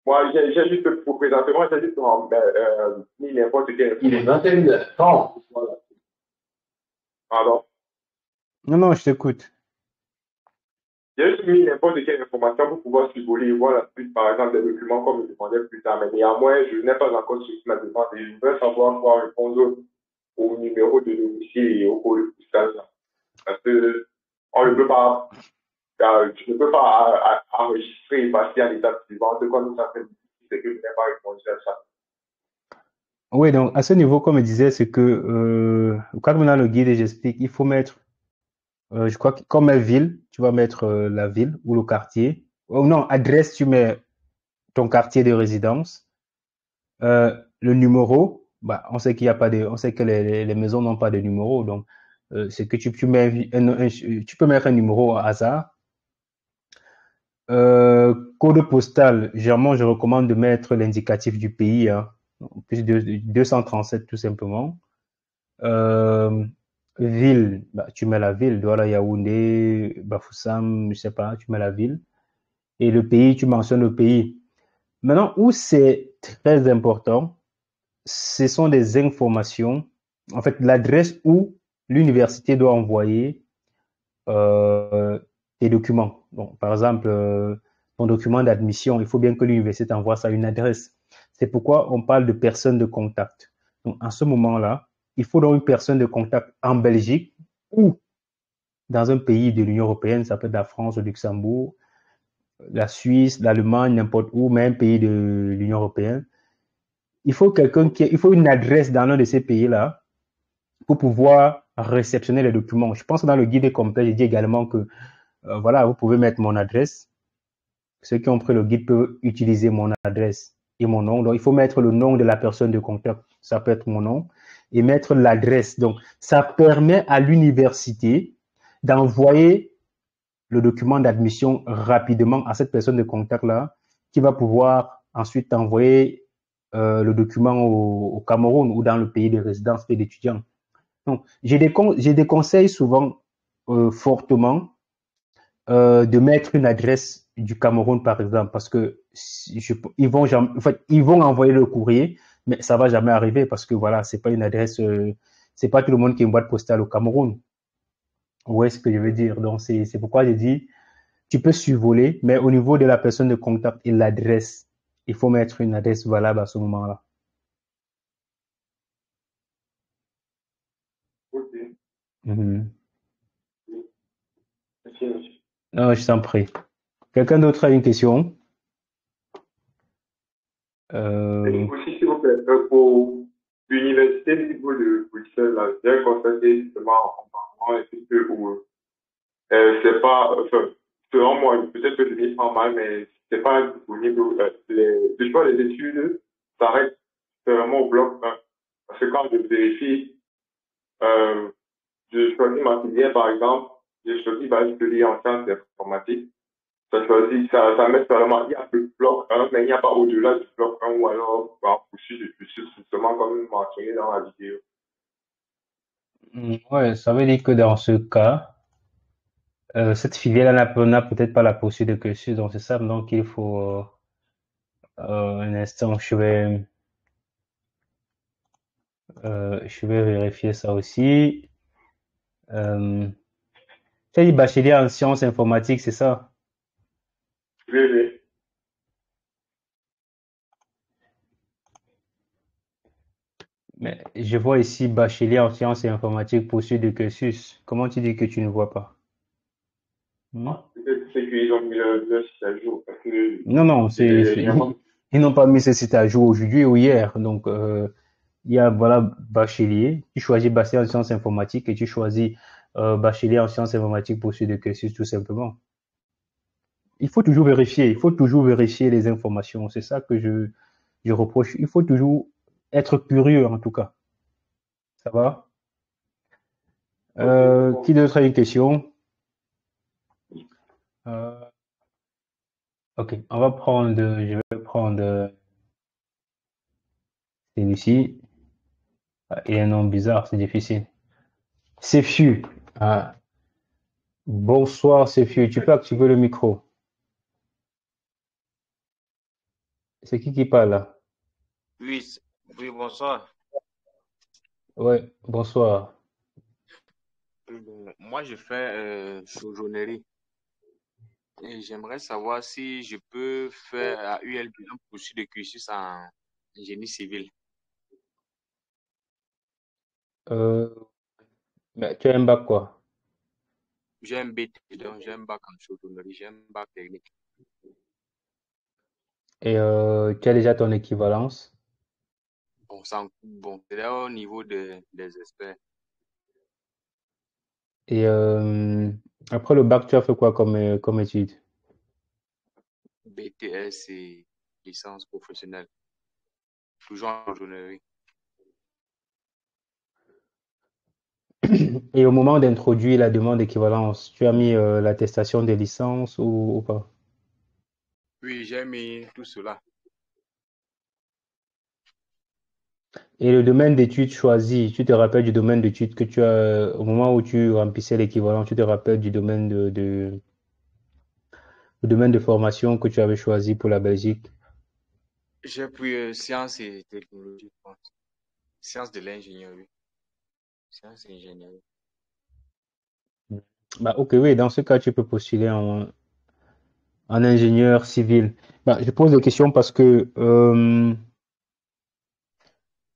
Moi, j'ai juste, pour présentement, j'ai juste mis n'importe quelle Il est information. 21h30. Voilà. Pardon. Non, non, je t'écoute. J'ai juste mis n'importe quelle information pour pouvoir survoler et voir la suite, par exemple, des documents comme je demandais plus tard. Mais néanmoins, je n'ai pas encore suivi ma demande et je veux savoir quoi répondre au numéro de domicile et au code postal. Parce que on ne peut pas, je ne peux pas enregistrer et passer à l'étape suivante. Comme ça fait difficile, c'est que je n'ai pas répondu à ça. Oui, donc à ce niveau, comme je disais, c'est que quand on a le guide et j'explique, il faut mettre, je crois que comme ville, tu vas mettre la ville ou le quartier. Oh non, adresse, tu mets ton quartier de résidence. Le numéro, bah, on sait qu'il y a pas de, on sait que les maisons n'ont pas de numéro, donc c'est que tu mets tu peux mettre un numéro au hasard. Code postal, généralement, je recommande de mettre l'indicatif du pays, hein, plus de 237 tout simplement. Euh, Ville, bah, tu mets la ville, Douala, Yaoundé, Bafoussam, je sais pas, tu mets la ville. Et le pays, tu mentionnes le pays. Maintenant, où c'est très important, ce sont des informations, en fait, l'adresse où l'université doit envoyer euh, tes documents. Bon, par exemple, ton document d'admission, il faut bien que l'université t'envoie ça à une adresse. C'est pourquoi on parle de personne de contact. Donc, en ce moment-là, il faut donc une personne de contact en Belgique ou dans un pays de l'Union européenne, ça peut être la France, le Luxembourg, la Suisse, l'Allemagne, n'importe où, même pays de l'Union européenne. Il faut une adresse dans l'un de ces pays-là pour pouvoir réceptionner les documents. Je pense que dans le guide complet, j'ai dit également que voilà, vous pouvez mettre mon adresse. Ceux qui ont pris le guide peuvent utiliser mon adresse et mon nom. Donc, il faut mettre le nom de la personne de contact. Ça peut être mon nom et mettre l'adresse. Donc, ça permet à l'université d'envoyer le document d'admission rapidement à cette personne de contact-là qui va pouvoir ensuite envoyer le document au Cameroun ou dans le pays de résidence et d'étudiants. Donc, j'ai des conseils souvent fortement de mettre une adresse du Cameroun, par exemple, parce que ils vont envoyer le courrier, mais ça va jamais arriver parce que voilà, c'est pas une adresse, c'est pas tout le monde qui a une boîte postale au Cameroun. Où est-ce que je veux dire? Donc, c'est pourquoi j'ai dit, tu peux survoler, mais au niveau de la personne de contact et l'adresse, il faut mettre une adresse valable à ce moment-là. Ok. Mhm. Merci, monsieur. Non, je t'en prie. Quelqu'un d'autre a une question? Et aussi, s'il vous plaît, pour l'université du niveau de Bruxelles, là, j'ai constaté justement en parlant un petit peu où c'est pas, enfin, selon moi, peut-être que je m'y prends mal, mais c'est pas disponible. Je vois les études s'arrêtent vraiment au bloc 1. Parce que quand je vérifie, euh, je choisis ma filière, par exemple, j'ai choisi bachelier en sciences informatiques. Ça met seulement, il y a le bloc 1, mais il n'y a pas au-delà du bloc 1 ou alors poursuite de cursus, justement comme mentionné dans la vidéo. Ouais, ça veut dire que dans ce cas, cette filière-là n'a peut-être pas la poursuite de cursus, donc c'est ça, donc il faut un instant, je vais vérifier ça aussi. Euh, Tu as dit bachelier en sciences informatiques, c'est ça? Oui, oui. Mais je vois ici bachelier en sciences et informatiques, poursuite de cursus. Comment tu dis que tu ne vois pas? Hmm? Peut-être c'est qu'ils ont mis le site à jour, parce que Non, non, dernièrement, ils n'ont pas mis ce site à jour aujourd'hui ou hier. Donc, il y a, voilà, bachelier. Tu choisis bachelier en sciences informatiques et tu choisis bachelier en sciences informatiques poursuite de cursus, tout simplement. Il faut toujours vérifier les informations. C'est ça que je reproche. Il faut toujours être curieux, en tout cas. Ça va? ok, Qui bon, d'autre a une question? Euh, ok, je vais prendre celui-ci. Ah, il a un nom bizarre, c'est difficile. Sefiu. Ah, bonsoir, Sefiu. Tu peux activer le micro. C'est qui parle là? Oui, oui, bonsoir. Ouais, bonsoir. Moi, je fais chaudronnerie et j'aimerais savoir si je peux faire à ULB un poursuite de cursus en génie civil. Euh, mais tu as un bac quoi? J'ai un BT, donc j'ai un bac en chaudronnerie, j'ai un bac technique. Et tu as déjà ton équivalence. Bon, bon, c'est là au niveau des experts. Et après le bac, tu as fait quoi comme étude? BTS et licence professionnelle, toujours en chaudronnerie. Et au moment d'introduire la demande d'équivalence, tu as mis l'attestation des licences ou pas? Oui, j'ai mis tout cela. Et le domaine d'études choisi, tu te rappelles du domaine d'études que tu as, au moment où tu remplissais l'équivalent, tu te rappelles du domaine le domaine de formation que tu avais choisi pour la Belgique? J'ai pris sciences et technologies, je pense. Sciences de l'ingénierie. Sciences et ingénierie. Bah, ok, oui, dans ce cas, tu peux postuler en ingénieur civil. Bah, je pose des questions parce que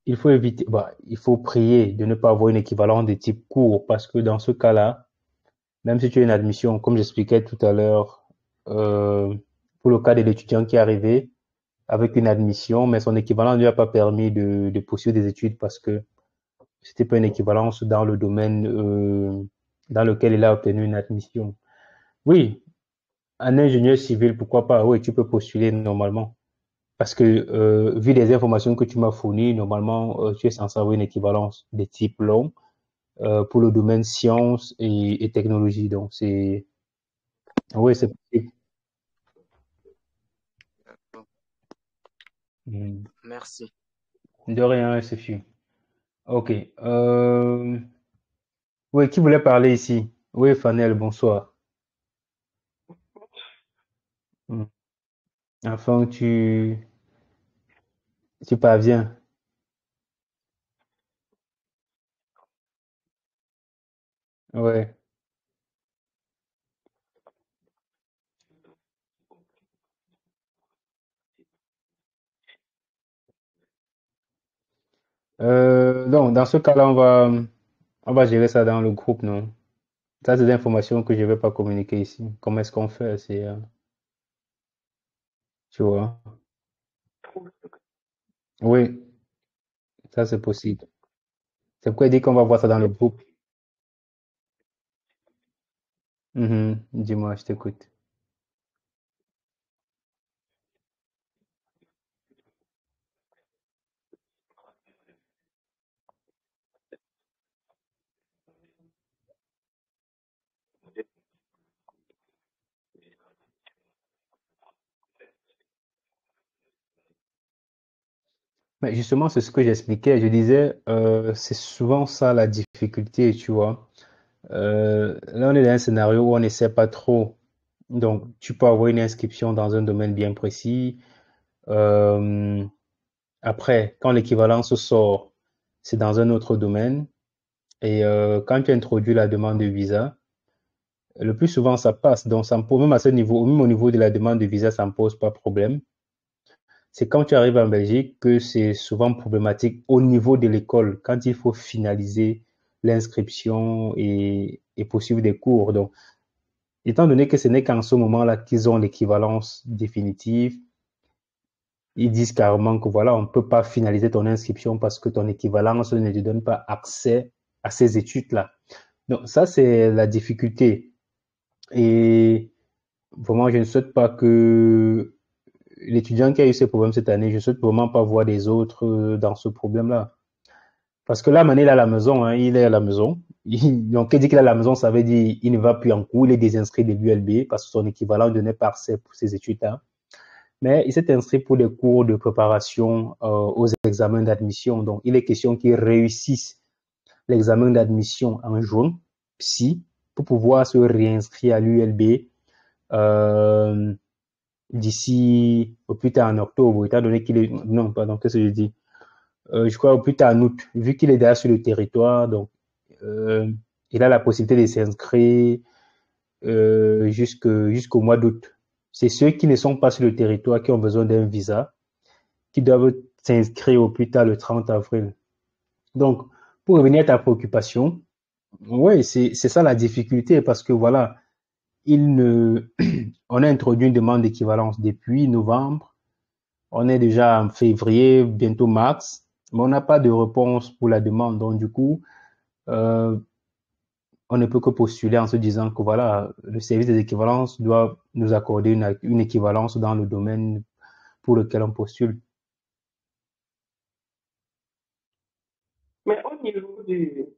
il faut éviter, bah, il faut prier de ne pas avoir une équivalence de type court parce que dans ce cas-là, même si tu as une admission, comme j'expliquais tout à l'heure, pour le cas de l'étudiant qui est arrivé avec une admission, mais son équivalent ne lui a pas permis de poursuivre des études parce que c'était pas une équivalence dans le domaine dans lequel il a obtenu une admission. Oui, un ingénieur civil, pourquoi pas? Oui, tu peux postuler normalement. Parce que, vu les informations que tu m'as fournies, normalement, tu es censé avoir une équivalence des types longs pour le domaine sciences et technologie. Donc, c'est, oui, c'est possible. D'accord. Mm. Merci. De rien, c'est sûr. Ok. Oui, qui voulait parler ici? Oui, Fanel, bonsoir. Mm. Enfin, tu parviens. Ouais. Donc, dans ce cas-là, on va gérer ça dans le groupe, non? Ça, c'est des informations que je ne vais pas communiquer ici. Comment est-ce qu'on fait? Tu vois. Oui, ça, c'est possible. C'est pourquoi il dit qu'on va voir ça dans le groupe. Mhm. Dis-moi, je t'écoute. Mais justement, c'est ce que j'expliquais. Je disais, c'est souvent ça la difficulté, tu vois. Là, on est dans un scénario où on ne sait pas trop. Donc, tu peux avoir une inscription dans un domaine bien précis. Euh, Après, quand l'équivalence sort, c'est dans un autre domaine. Et quand tu introduis la demande de visa, le plus souvent, ça passe. Donc, ça me pose, même à ce niveau, même au niveau de la demande de visa, ça ne me pose pas problème. C'est quand tu arrives en Belgique que c'est souvent problématique au niveau de l'école, quand il faut finaliser l'inscription et poursuivre des cours. Donc, étant donné que ce n'est qu'en ce moment-là qu'ils ont l'équivalence définitive, ils disent carrément que voilà, on ne peut pas finaliser ton inscription parce que ton équivalence ne te donne pas accès à ces études-là. Donc, ça, c'est la difficulté. Et vraiment, je ne souhaite pas que l'étudiant qui a eu ces problèmes cette année, je ne souhaite vraiment pas voir des autres dans ce problème-là. Parce que là, Mané, il est à la maison, hein, il est à la maison. Donc, il dit qu'il est à la maison, ça veut dire qu'il ne va plus en cours, il est désinscrit de l'ULB parce que son équivalent ne donnait pas accès pour ses études-là. Mais il s'est inscrit pour des cours de préparation aux examens d'admission. Donc, il est question qu'il réussisse l'examen d'admission en juin, psy, pour pouvoir se réinscrire à l'ULB euh, d'ici au plus tard en octobre, étant donné qu'il est... Non, pardon, qu'est-ce que je dis? Je crois au plus tard en août, vu qu'il est déjà sur le territoire, donc euh, il a la possibilité de s'inscrire jusqu'au mois d'août. C'est ceux qui ne sont pas sur le territoire qui ont besoin d'un visa, qui doivent s'inscrire au plus tard le 30 avril. Donc, pour revenir à ta préoccupation, oui, c'est ça la difficulté parce que voilà, il ne, on a introduit une demande d'équivalence depuis novembre. On est déjà en février, bientôt mars, mais on n'a pas de réponse pour la demande. Donc, du coup, euh, on ne peut que postuler en se disant que voilà, le service des équivalences doit nous accorder une équivalence dans le domaine pour lequel on postule. Mais au niveau des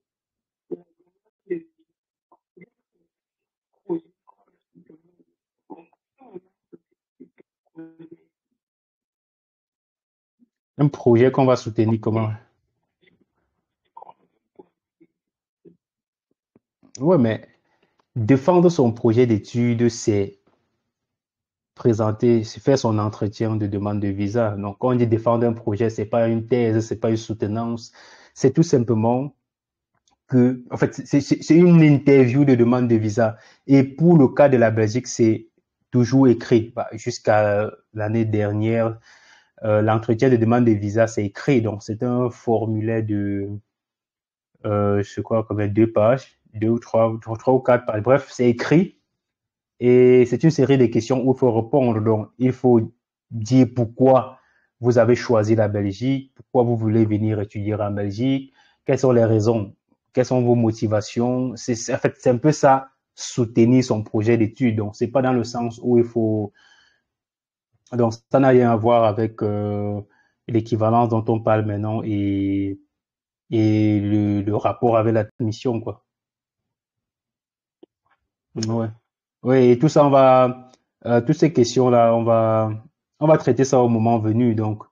Un projet qu'on va soutenir comment? Ouais, mais défendre son projet d'études, c'est présenter, c'est faire son entretien de demande de visa. Donc, quand on dit défendre un projet, c'est pas une thèse, c'est pas une soutenance, c'est tout simplement que, en fait, c'est une interview de demande de visa. Et pour le cas de la Belgique, c'est toujours écrit. Bah, jusqu'à l'année dernière, l'entretien de demande de visa, c'est écrit. Donc, c'est un formulaire de, je crois, comme 2 pages, 2 ou 3 ou 4 pages. Bref, c'est écrit. Et c'est une série de questions où il faut répondre. Donc, il faut dire pourquoi vous avez choisi la Belgique, pourquoi vous voulez venir étudier en Belgique, quelles sont les raisons, quelles sont vos motivations. En fait, c'est un peu ça, soutenir son projet d'études. Donc, c'est pas dans le sens où il faut. Donc, ça n'a rien à voir avec l'équivalence dont on parle maintenant et le rapport avec la mission, quoi. Ouais. Oui, et tout ça, toutes ces questions-là, on va traiter ça au moment venu. Donc,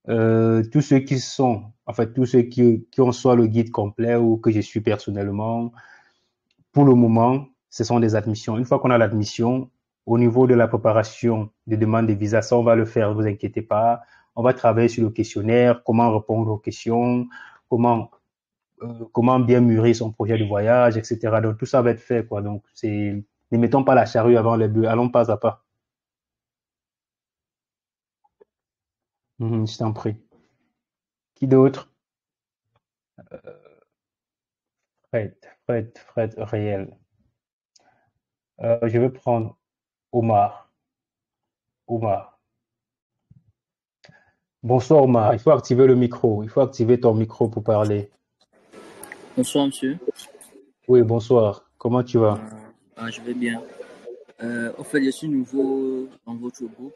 tous ceux qui sont, en fait, tous ceux qui ont soit le guide complet ou que je suis personnellement, pour le moment, ce sont des admissions. Une fois qu'on a l'admission, au niveau de la préparation des demandes de visa, ça, on va le faire, ne vous inquiétez pas. On va travailler sur le questionnaire, comment répondre aux questions, comment, comment bien mûrir son projet de voyage, etc. Donc, tout ça va être fait, quoi. Donc, ne mettons pas la charrue avant les bœufs, allons pas à pas. Je t'en prie. Qui d'autre? Fred, réel. Je vais prendre Omar. Omar. Bonsoir Omar, il faut activer le micro. Il faut activer ton micro pour parler. Bonsoir, monsieur. Oui, bonsoir. Comment tu vas? Je vais bien. Au fait, je suis nouveau dans votre groupe.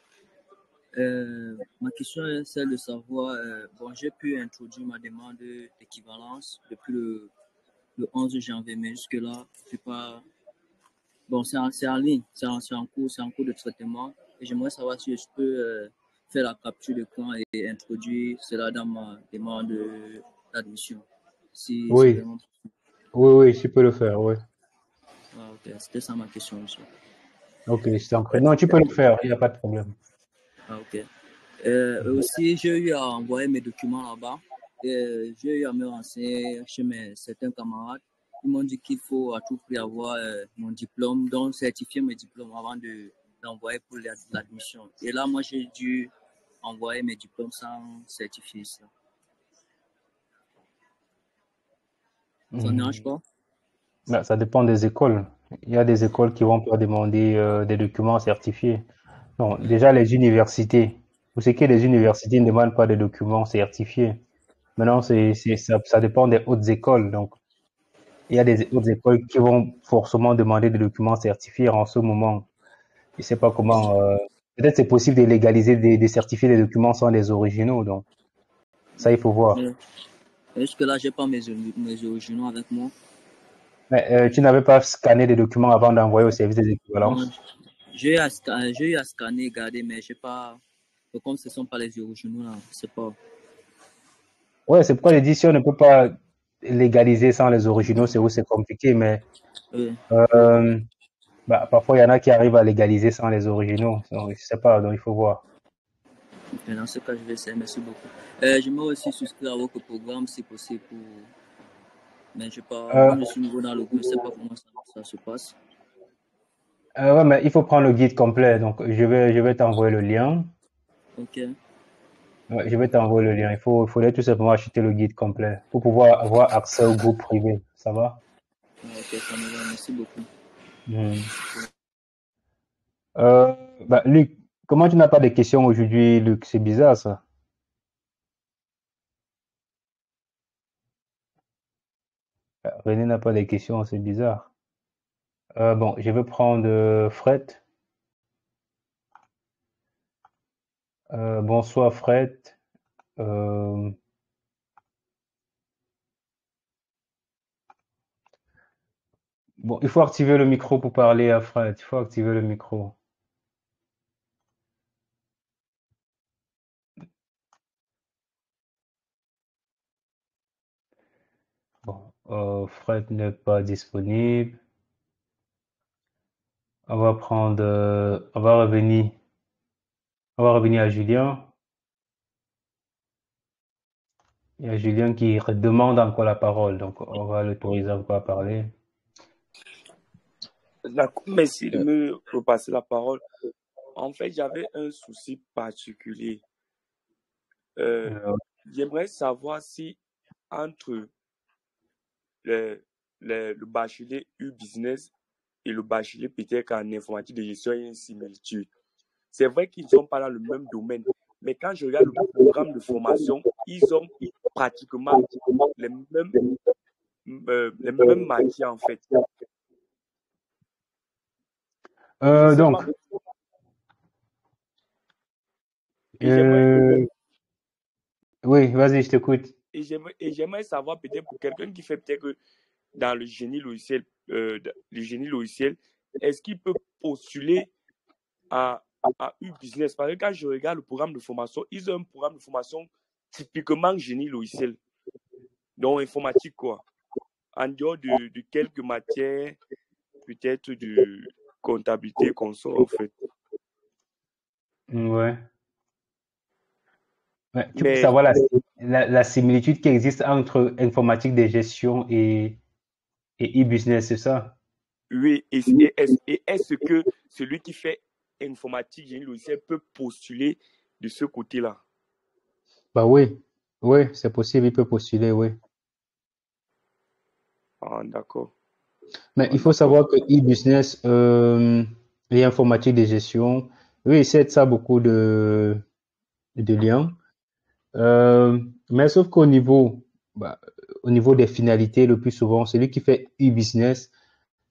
Ma question est celle de savoir, bon, j'ai pu introduire ma demande d'équivalence depuis le 11 janvier, mais jusque-là, je pas. Bon, c'est en ligne, c'est en cours de traitement. Et j'aimerais savoir si je peux faire la capture d'écran et introduire cela dans ma demande d'admission. Si c'est Oui, vraiment. oui, tu peux le faire, oui. Ok, c'était ça ma question, monsieur. Ok, je t'en prie. Non, tu peux le faire, il n'y a pas de problème. Ok. Aussi, j'ai eu à envoyer mes documents là-bas. J'ai eu à me renseigner chez certains camarades. Ils m'ont dit qu'il faut à tout prix avoir mon diplôme, donc certifier mes diplômes avant d'envoyer pour l'admission. Et là, moi, j'ai dû envoyer mes diplômes sans certifier ça. Ça ne dérange pas? Bah, ça dépend des écoles. Il y a des écoles qui vont pas demander des documents certifiés. Non, déjà les universités. Pour ce qui est des universités, ils ne demandent pas de documents certifiés. Maintenant, ça dépend des hautes écoles. Donc, il y a des hautes écoles qui vont forcément demander des documents certifiés en ce moment. Je sais pas comment. Peut-être c'est possible de légaliser, de certifier des documents sans les originaux. Donc, ça, il faut voir. Mais jusque-là, j'ai pas mes originaux avec moi. Mais tu n'avais pas scanné des documents avant d'envoyer au service des Non, équivalences? j'ai eu à scanner, garder, mais j'ai pas. Comme ce ne sont pas les originaux, là, c'est pas. Ouais, c'est pourquoi j'ai dit si on ne peut pas légaliser sans les originaux, c'est où c'est compliqué. Mais Oui. euh, bah, parfois, il y en a qui arrivent à légaliser sans les originaux. Donc, je sais pas, donc il faut voir. Et dans ce cas, je vais essayer. Merci beaucoup. J'aimerais aussi souscrire à votre programme si possible. Mais je sais pas, Euh, comme je suis nouveau dans le groupe, je ne sais pas comment ça se passe. ouais, mais il faut prendre le guide complet. Donc, je vais t'envoyer le lien. Ok. Ouais, je vais t'envoyer le lien. Il faudrait tout simplement acheter le guide complet pour pouvoir avoir accès au groupe privé. Ça va? Ok, ça me va. Merci beaucoup. Hmm. Euh, bah, Luc, comment tu n'as pas de questions aujourd'hui, Luc? C'est bizarre, ça. René n'a pas de questions, c'est bizarre. Bon, je vais prendre Fred. Bonsoir, Fred. Euh, bon, il faut activer le micro pour parler à Fred. Il faut activer le micro. Bon, Fred n'est pas disponible. On va prendre, on va revenir à Julien. Il y a Julien qui demande encore la parole, donc on va l'autoriser encore à parler. D'accord, merci de me repasser la parole. En fait, j'avais un souci particulier. J'aimerais savoir si entre le bachelier U-Business et le bachelier peut-être en informatique de gestion, il y a une similitude. C'est vrai qu'ils ne sont pas dans le même domaine, mais quand je regarde le programme de formation, ils ont pratiquement les mêmes matières en fait. Donc, oui, vas-y, je t'écoute. Et j'aimerais savoir peut-être pour quelqu'un qui fait peut-être dans le génie logiciel, est-ce qu'il peut postuler à U-Business? Parce que quand je regarde le programme de formation, ils ont un programme de formation typiquement génie logiciel, donc informatique quoi. En dehors de quelques matières, peut-être de comptabilité, consort en fait. Ouais. Tu peux savoir la similitude qui existe entre informatique de gestion et e-business, c'est ça? Oui, et est-ce que celui qui fait informatique, génie logiciel peut postuler de ce côté-là? Bah oui, c'est possible, il peut postuler, oui. Ah, d'accord. Mais il faut savoir que e-business et informatique de gestion, oui, c'est ça beaucoup de liens. Mais sauf qu'au niveau, au niveau des finalités, le plus souvent, celui qui fait e-business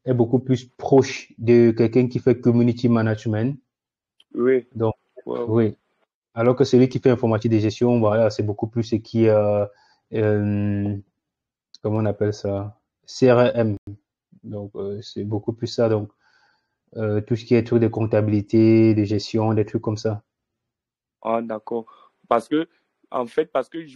est beaucoup plus proche de quelqu'un qui fait community management. Oui. Donc, oui. Alors que celui qui fait informatique de gestion, voilà, c'est beaucoup plus ce qui est, comment on appelle ça? CRM. Donc, c'est beaucoup plus ça. Donc, tout ce qui est truc de comptabilité, de gestion, des trucs comme ça. Ah, d'accord. Parce que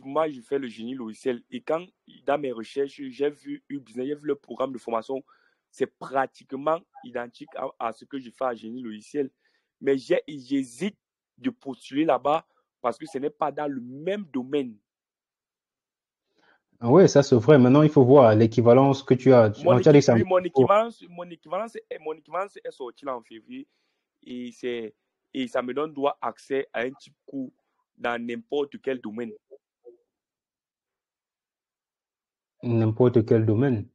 moi, je fais le génie logiciel. Et quand, dans mes recherches, j'ai vu U-Business, j'ai vu le programme de formation, c'est pratiquement identique à ce que je fais à génie logiciel. Mais j'hésite de postuler là-bas parce que ce n'est pas dans le même domaine. Oui, ça c'est vrai. Maintenant, il faut voir l'équivalence que tu as. Mon équivalence est sortie là en février et ça me donne droit accès à un type cours dans n'importe quel domaine. N'importe quel domaine.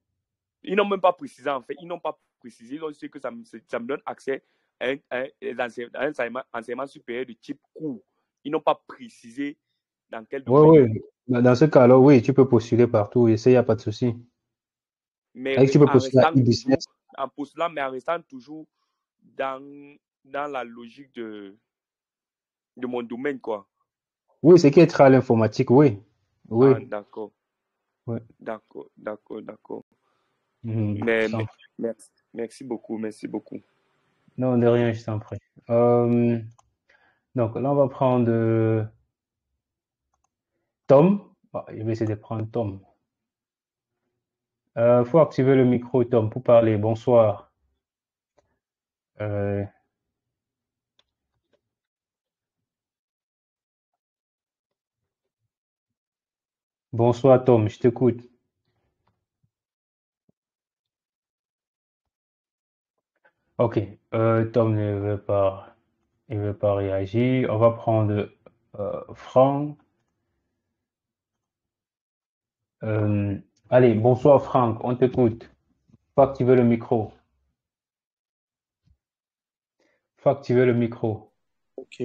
Ils n'ont même pas précisé en fait. Ils n'ont pas précisé. Ils ont dit que ça me donne accès à un enseignement supérieur de type cours. Ils n'ont pas précisé dans quel domaine. Oui. Dans ce cas-là, oui, tu peux postuler partout. Et ça, il n'y a pas de souci. Mais tu peux postuler à e-business. En postulant, mais en restant toujours dans la logique de mon domaine, quoi. Oui, c'est qui est à l'informatique, oui. Ah, d'accord. Ouais. D'accord. Merci beaucoup. Non, de rien, je t'en prie. Donc là, on va prendre Tom. Je vais essayer de prendre Tom. Faut activer le micro, Tom, pour parler. Bonsoir. Bonsoir, Tom, je t'écoute. Ok, Tom ne veut pas réagir. On va prendre Franck. Allez, bonsoir Franck, on t'écoute. Faut activer le micro. Ok.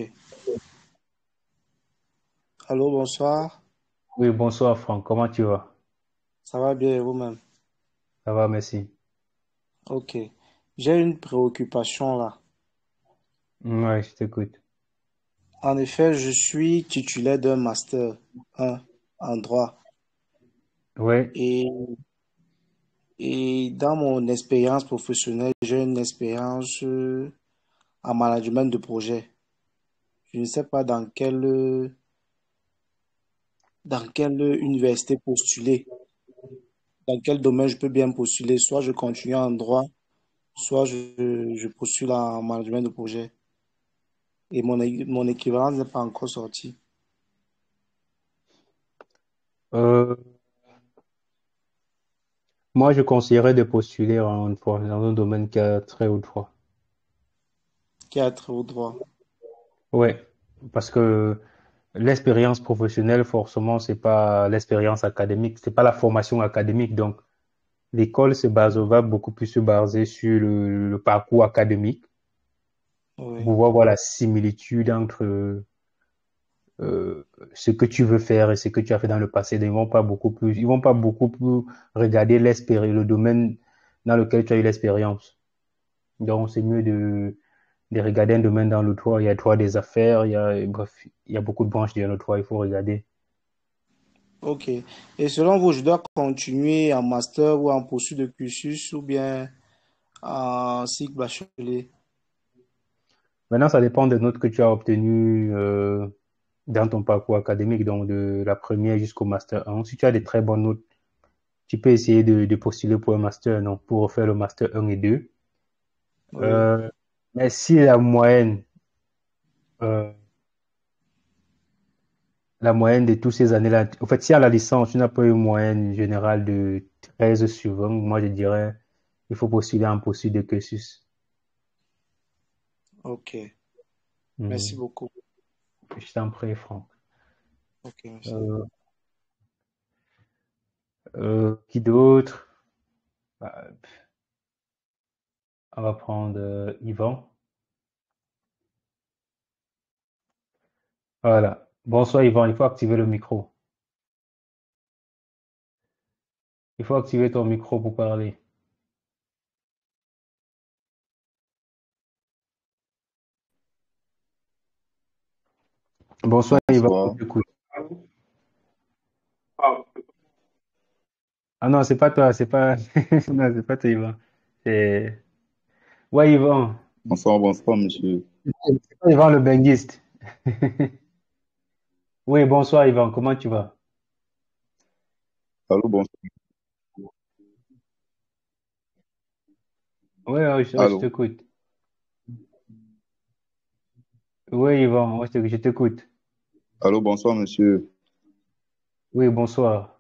Allô, bonsoir. Oui, bonsoir Franck, comment tu vas? Ça va bien et vous-même? Ça va, merci. Ok. J'ai une préoccupation là. Ouais, je t'écoute. En effet, je suis titulaire d'un master 1 en droit. Ouais. Et dans mon expérience professionnelle, j'ai une expérience en management de projet. Je ne sais pas dans quelle université postuler. dans quel domaine je peux bien postuler. Soit je continue en droit, soit je postule en management de projet. Et mon équivalence n'est pas encore sortie. Euh, Moi, je conseillerais de postuler dans un domaine qui a très haut droit. Qui a trait au droit. Ouais, parce que l'expérience professionnelle, forcément, c'est pas l'expérience académique, c'est pas la formation académique. Donc, l'école va beaucoup plus se baser sur le parcours académique pour Oui. pouvoir voir la similitude entre ce que tu veux faire et ce que tu as fait dans le passé. Ils vont pas beaucoup plus regarder le domaine dans lequel tu as eu l'expérience. Donc, c'est mieux de regarder un domaine dans le droit. Il y a le droit des affaires, bref, il y a beaucoup de branches dans le droit, il faut regarder. Ok. Et selon vous, je dois continuer en master ou en poursuite de cursus ou bien en cycle bachelier? Maintenant, ça dépend des notes que tu as obtenues dans ton parcours académique, donc de la première jusqu'au master 1. Si tu as des très bonnes notes, tu peux essayer de postuler pour un master, non, pour refaire le master 1 et 2. Oui. Euh, mais si euh, la moyenne de toutes ces années-là, en fait, si à la licence, tu n'as pas eu une moyenne générale de 13 sur 20, moi je dirais, il faut postuler en poursuite de cursus. Ok. Merci Mhm. beaucoup. Je t'en prie, Franck. Ok, merci. Euh, qui d'autre? Bah, on va prendre Yvan. Voilà. Bonsoir, Yvan. Il faut activer le micro. Il faut activer ton micro pour parler. Bonsoir, Yvan. Bonsoir. Je t'écoute. Ah non, c'est pas toi. C'est pas. Non, c'est pas toi, Yvan. C'est. Ouais, Yvan. Bonsoir, bonsoir, monsieur. C'est pas Yvan le benguiste. Oui, bonsoir, Yvan. Comment tu vas? Allô, bonsoir. Oui, ouais, je Allô. t'écoute. Oui, Yvan, ouais, je t'écoute. Allô, bonsoir, monsieur. Oui, bonsoir.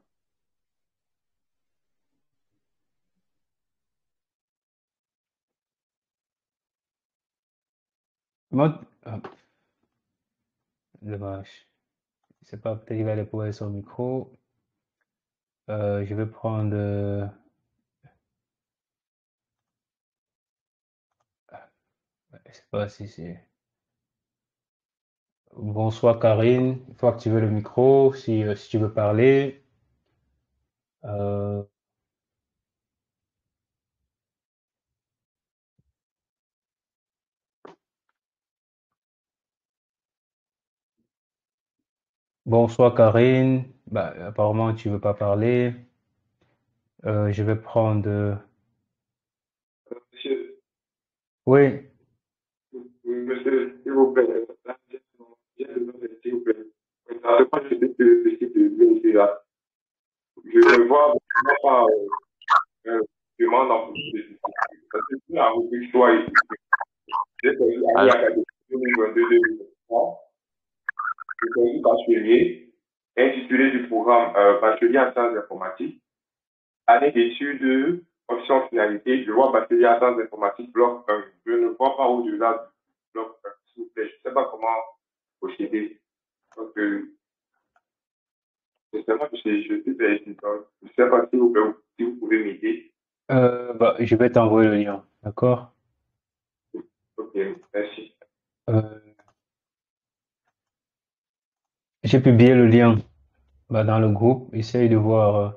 Ah, dommage. Je sais pas, peut-être qu'il va aller pouvoir son micro. Je vais prendre. Je sais pas si c'est. Bonsoir, Karine. Il faut activer le micro si tu veux parler. Euh, Bonsoir, Karine. Bah, apparemment, tu veux pas parler. Je vais prendre. Monsieur, Oui. monsieur, s'il vous plaît, s'il vous plaît. Moi, je sais que le site de l'UNCA, je ne vois vraiment pas demande en plus de parce que si un recul choix ici, j'ai choisi année Allô? académique 2022-2023, j'ai choisi bachelier, intitulé du programme bachelier en sciences informatiques, année d'études, option finalité, je vois bachelier en sciences informatiques, bloc 1. Je ne vois pas au-delà du bloc 1, s'il vous plaît. Je ne sais pas comment procéder. Donc, justement, je ne sais pas si vous pouvez m'aider. Bah, je vais t'envoyer le lien. D'accord? Ok, merci. Euh, j'ai publié le lien bah, dans le groupe. Essaye de voir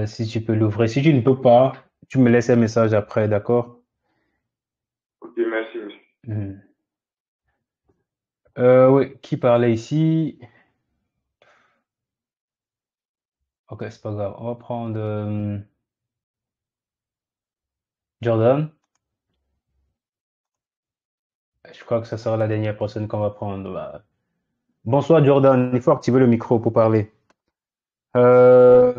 si tu peux l'ouvrir. Si tu ne peux pas, tu me laisses un message après, d'accord? Ok, merci, monsieur. Mhm. Oui, qui parlait ici? Ok, c'est pas grave. On va prendre Jordan. Je crois que ça sera la dernière personne qu'on va prendre. Bah, bonsoir Jordan, il faut activer le micro pour parler. Euh,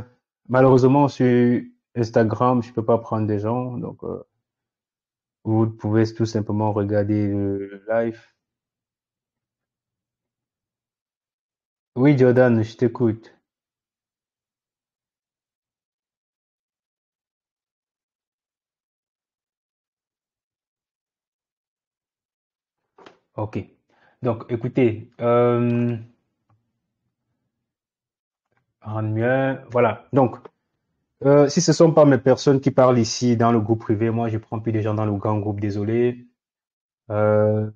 malheureusement, sur Instagram, je peux pas prendre des gens, donc vous pouvez tout simplement regarder le live. Oui, Jordan, je t'écoute. Ok. Donc, écoutez, mieux, voilà. Donc, si ce sont pas mes personnes qui parlent ici dans le groupe privé, moi, je prends plus des gens dans le grand groupe, désolé. Euh,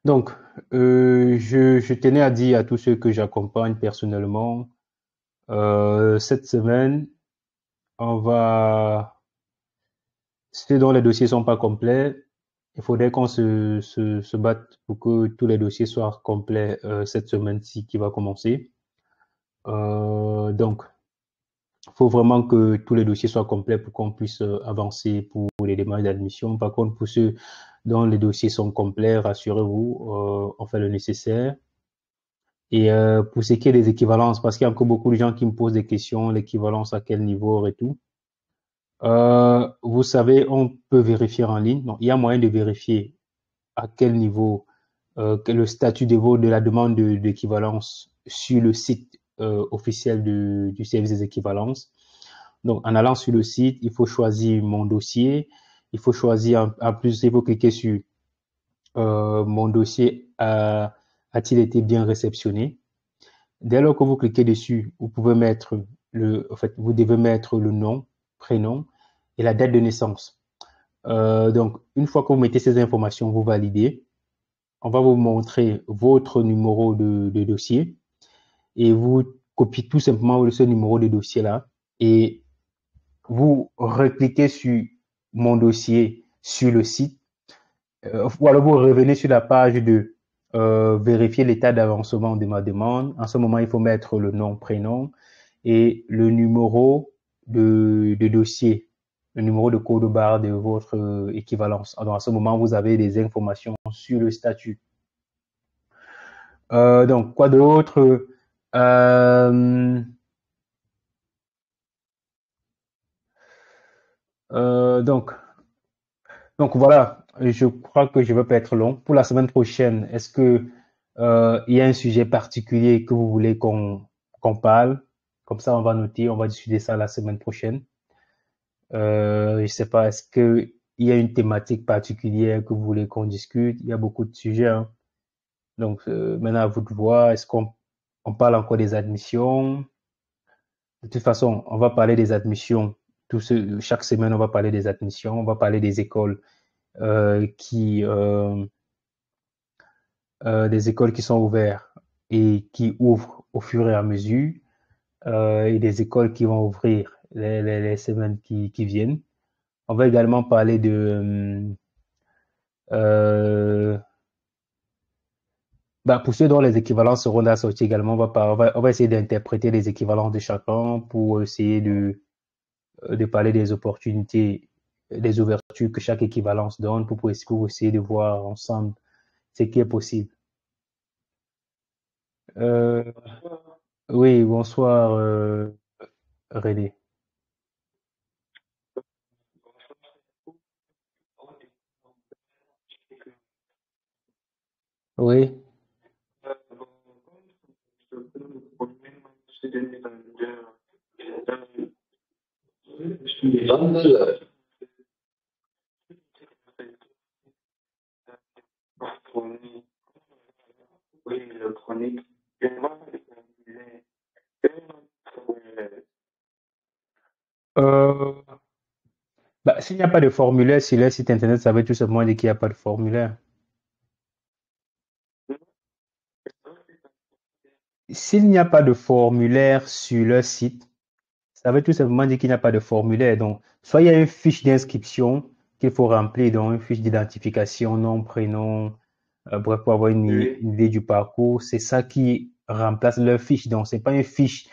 donc, je tenais à dire à tous ceux que j'accompagne personnellement, cette semaine, on va, ceux dont les dossiers sont pas complets, il faudrait qu'on se batte pour que tous les dossiers soient complets cette semaine-ci qui va commencer. Donc, il faut vraiment que tous les dossiers soient complets pour qu'on puisse avancer pour les démarches d'admission. Par contre, pour ceux dont les dossiers sont complets, rassurez-vous, on fait le nécessaire. Et pour ce qui est des équivalences, parce qu'il y a encore beaucoup de gens qui me posent des questions, l'équivalence à quel niveau et tout. Vous savez, on peut vérifier en ligne. Donc, il y a moyen de vérifier à quel niveau le statut de la demande d'équivalence sur le site officiel du service des équivalences. Donc, en allant sur le site, il faut choisir mon dossier. Il faut choisir, en plus, il faut cliquer sur mon dossier a-t-il été bien réceptionné. Dès lors que vous cliquez dessus, vous pouvez mettre vous devez mettre le nom, prénom et la date de naissance. Donc, une fois que vous mettez ces informations, vous validez. On va vous montrer votre numéro de dossier et vous copiez tout simplement ce numéro de dossier là et vous recliquez sur mon dossier sur le site ou alors vous revenez sur la page de vérifier l'état d'avancement de ma demande. En ce moment, il faut mettre le nom, prénom et le numéro de dossier, le numéro de code barre de votre équivalence. Alors, à ce moment, vous avez des informations sur le statut. Donc, quoi d'autre? Donc voilà, je crois que je ne vais pas être long. Pour la semaine prochaine, est-ce que il y a un sujet particulier que vous voulez qu'on parle? Comme ça, on va noter, on va discuter ça la semaine prochaine. Je sais pas, est-ce que il y a une thématique particulière que vous voulez qu'on discute? Il y a beaucoup de sujets, hein. Donc maintenant, à vous de voir, est-ce qu'on parle encore des admissions? De toute façon, on va parler des admissions. Chaque semaine, on va parler des admissions, on va parler des écoles des écoles qui sont ouvertes et qui ouvrent au fur et à mesure, et des écoles qui vont ouvrir les semaines qui viennent. On va également parler de pour ceux dont les équivalences seront assorties également, on va essayer d'interpréter les équivalences de chacun pour essayer de parler des opportunités, des ouvertures que chaque équivalence donne pour essayer de voir ensemble ce qui est possible. Oui, bonsoir René. Oui. S'il n'y a pas de formulaire sur le site internet, ça veut tout simplement dire qu'il n'y a pas de formulaire. S'il n'y a pas de formulaire sur le site, ça veut tout simplement dire qu'il n'y a pas de formulaire. Donc, soit il y a une fiche d'inscription qu'il faut remplir, donc une fiche d'identification, nom, prénom, bref, pour avoir une idée du parcours. C'est ça qui remplace leur fiche. Donc, c'est pas une fiche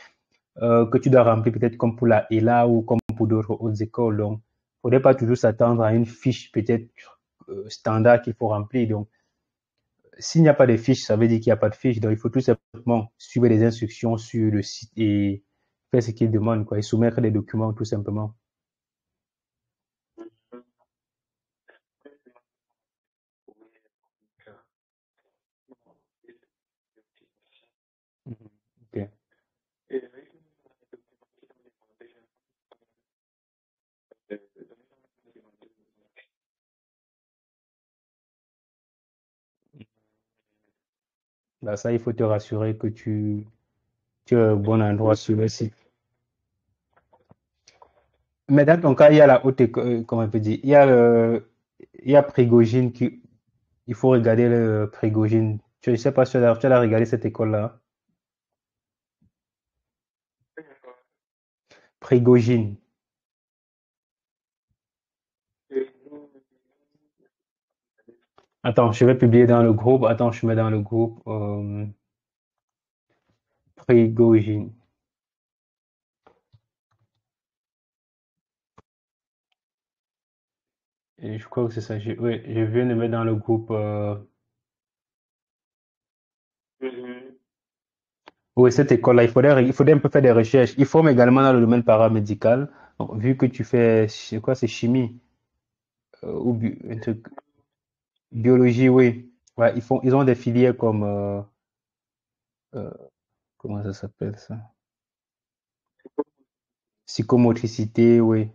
que tu dois remplir peut-être comme pour la ELA ou comme pour d'autres autres écoles. Donc, il ne faudrait pas toujours s'attendre à une fiche peut-être standard qu'il faut remplir. Donc, s'il n'y a pas de fiche, ça veut dire qu'il n'y a pas de fiche. Donc, il faut tout simplement suivre les instructions sur le site et faire ce qu'ils demandent, quoi, et soumettre les documents tout simplement. Mhm. Ok. Bah, ça, il faut te rassurer que tu es au bon endroit sur le site. Mais dans ton cas, il y a la haute école, comment on peut dire, il y a Prigogine il faut regarder le Prigogine. Je ne sais pas si tu as regardé cette école-là. Prigogine. Attends, je vais publier dans le groupe. Attends, je mets dans le groupe Prigogine. Et je crois que c'est ça. Oui, je viens de mettre dans le groupe. Oui, cette école-là, il faudrait un peu faire des recherches. Ils forment également dans le domaine paramédical. Donc, vu que tu fais, c'est quoi, c'est chimie ou un truc, biologie, oui. Ouais, ils ont des filières comme, euh, comment ça s'appelle ça? Psychomotricité, oui.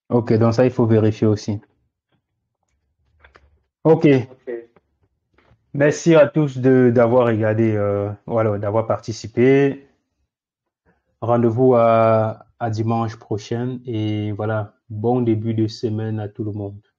Ok, donc ça, il faut vérifier aussi. Ok. Merci à tous d'avoir regardé, voilà, d'avoir participé. Rendez-vous à dimanche prochain et voilà, bon début de semaine à tout le monde.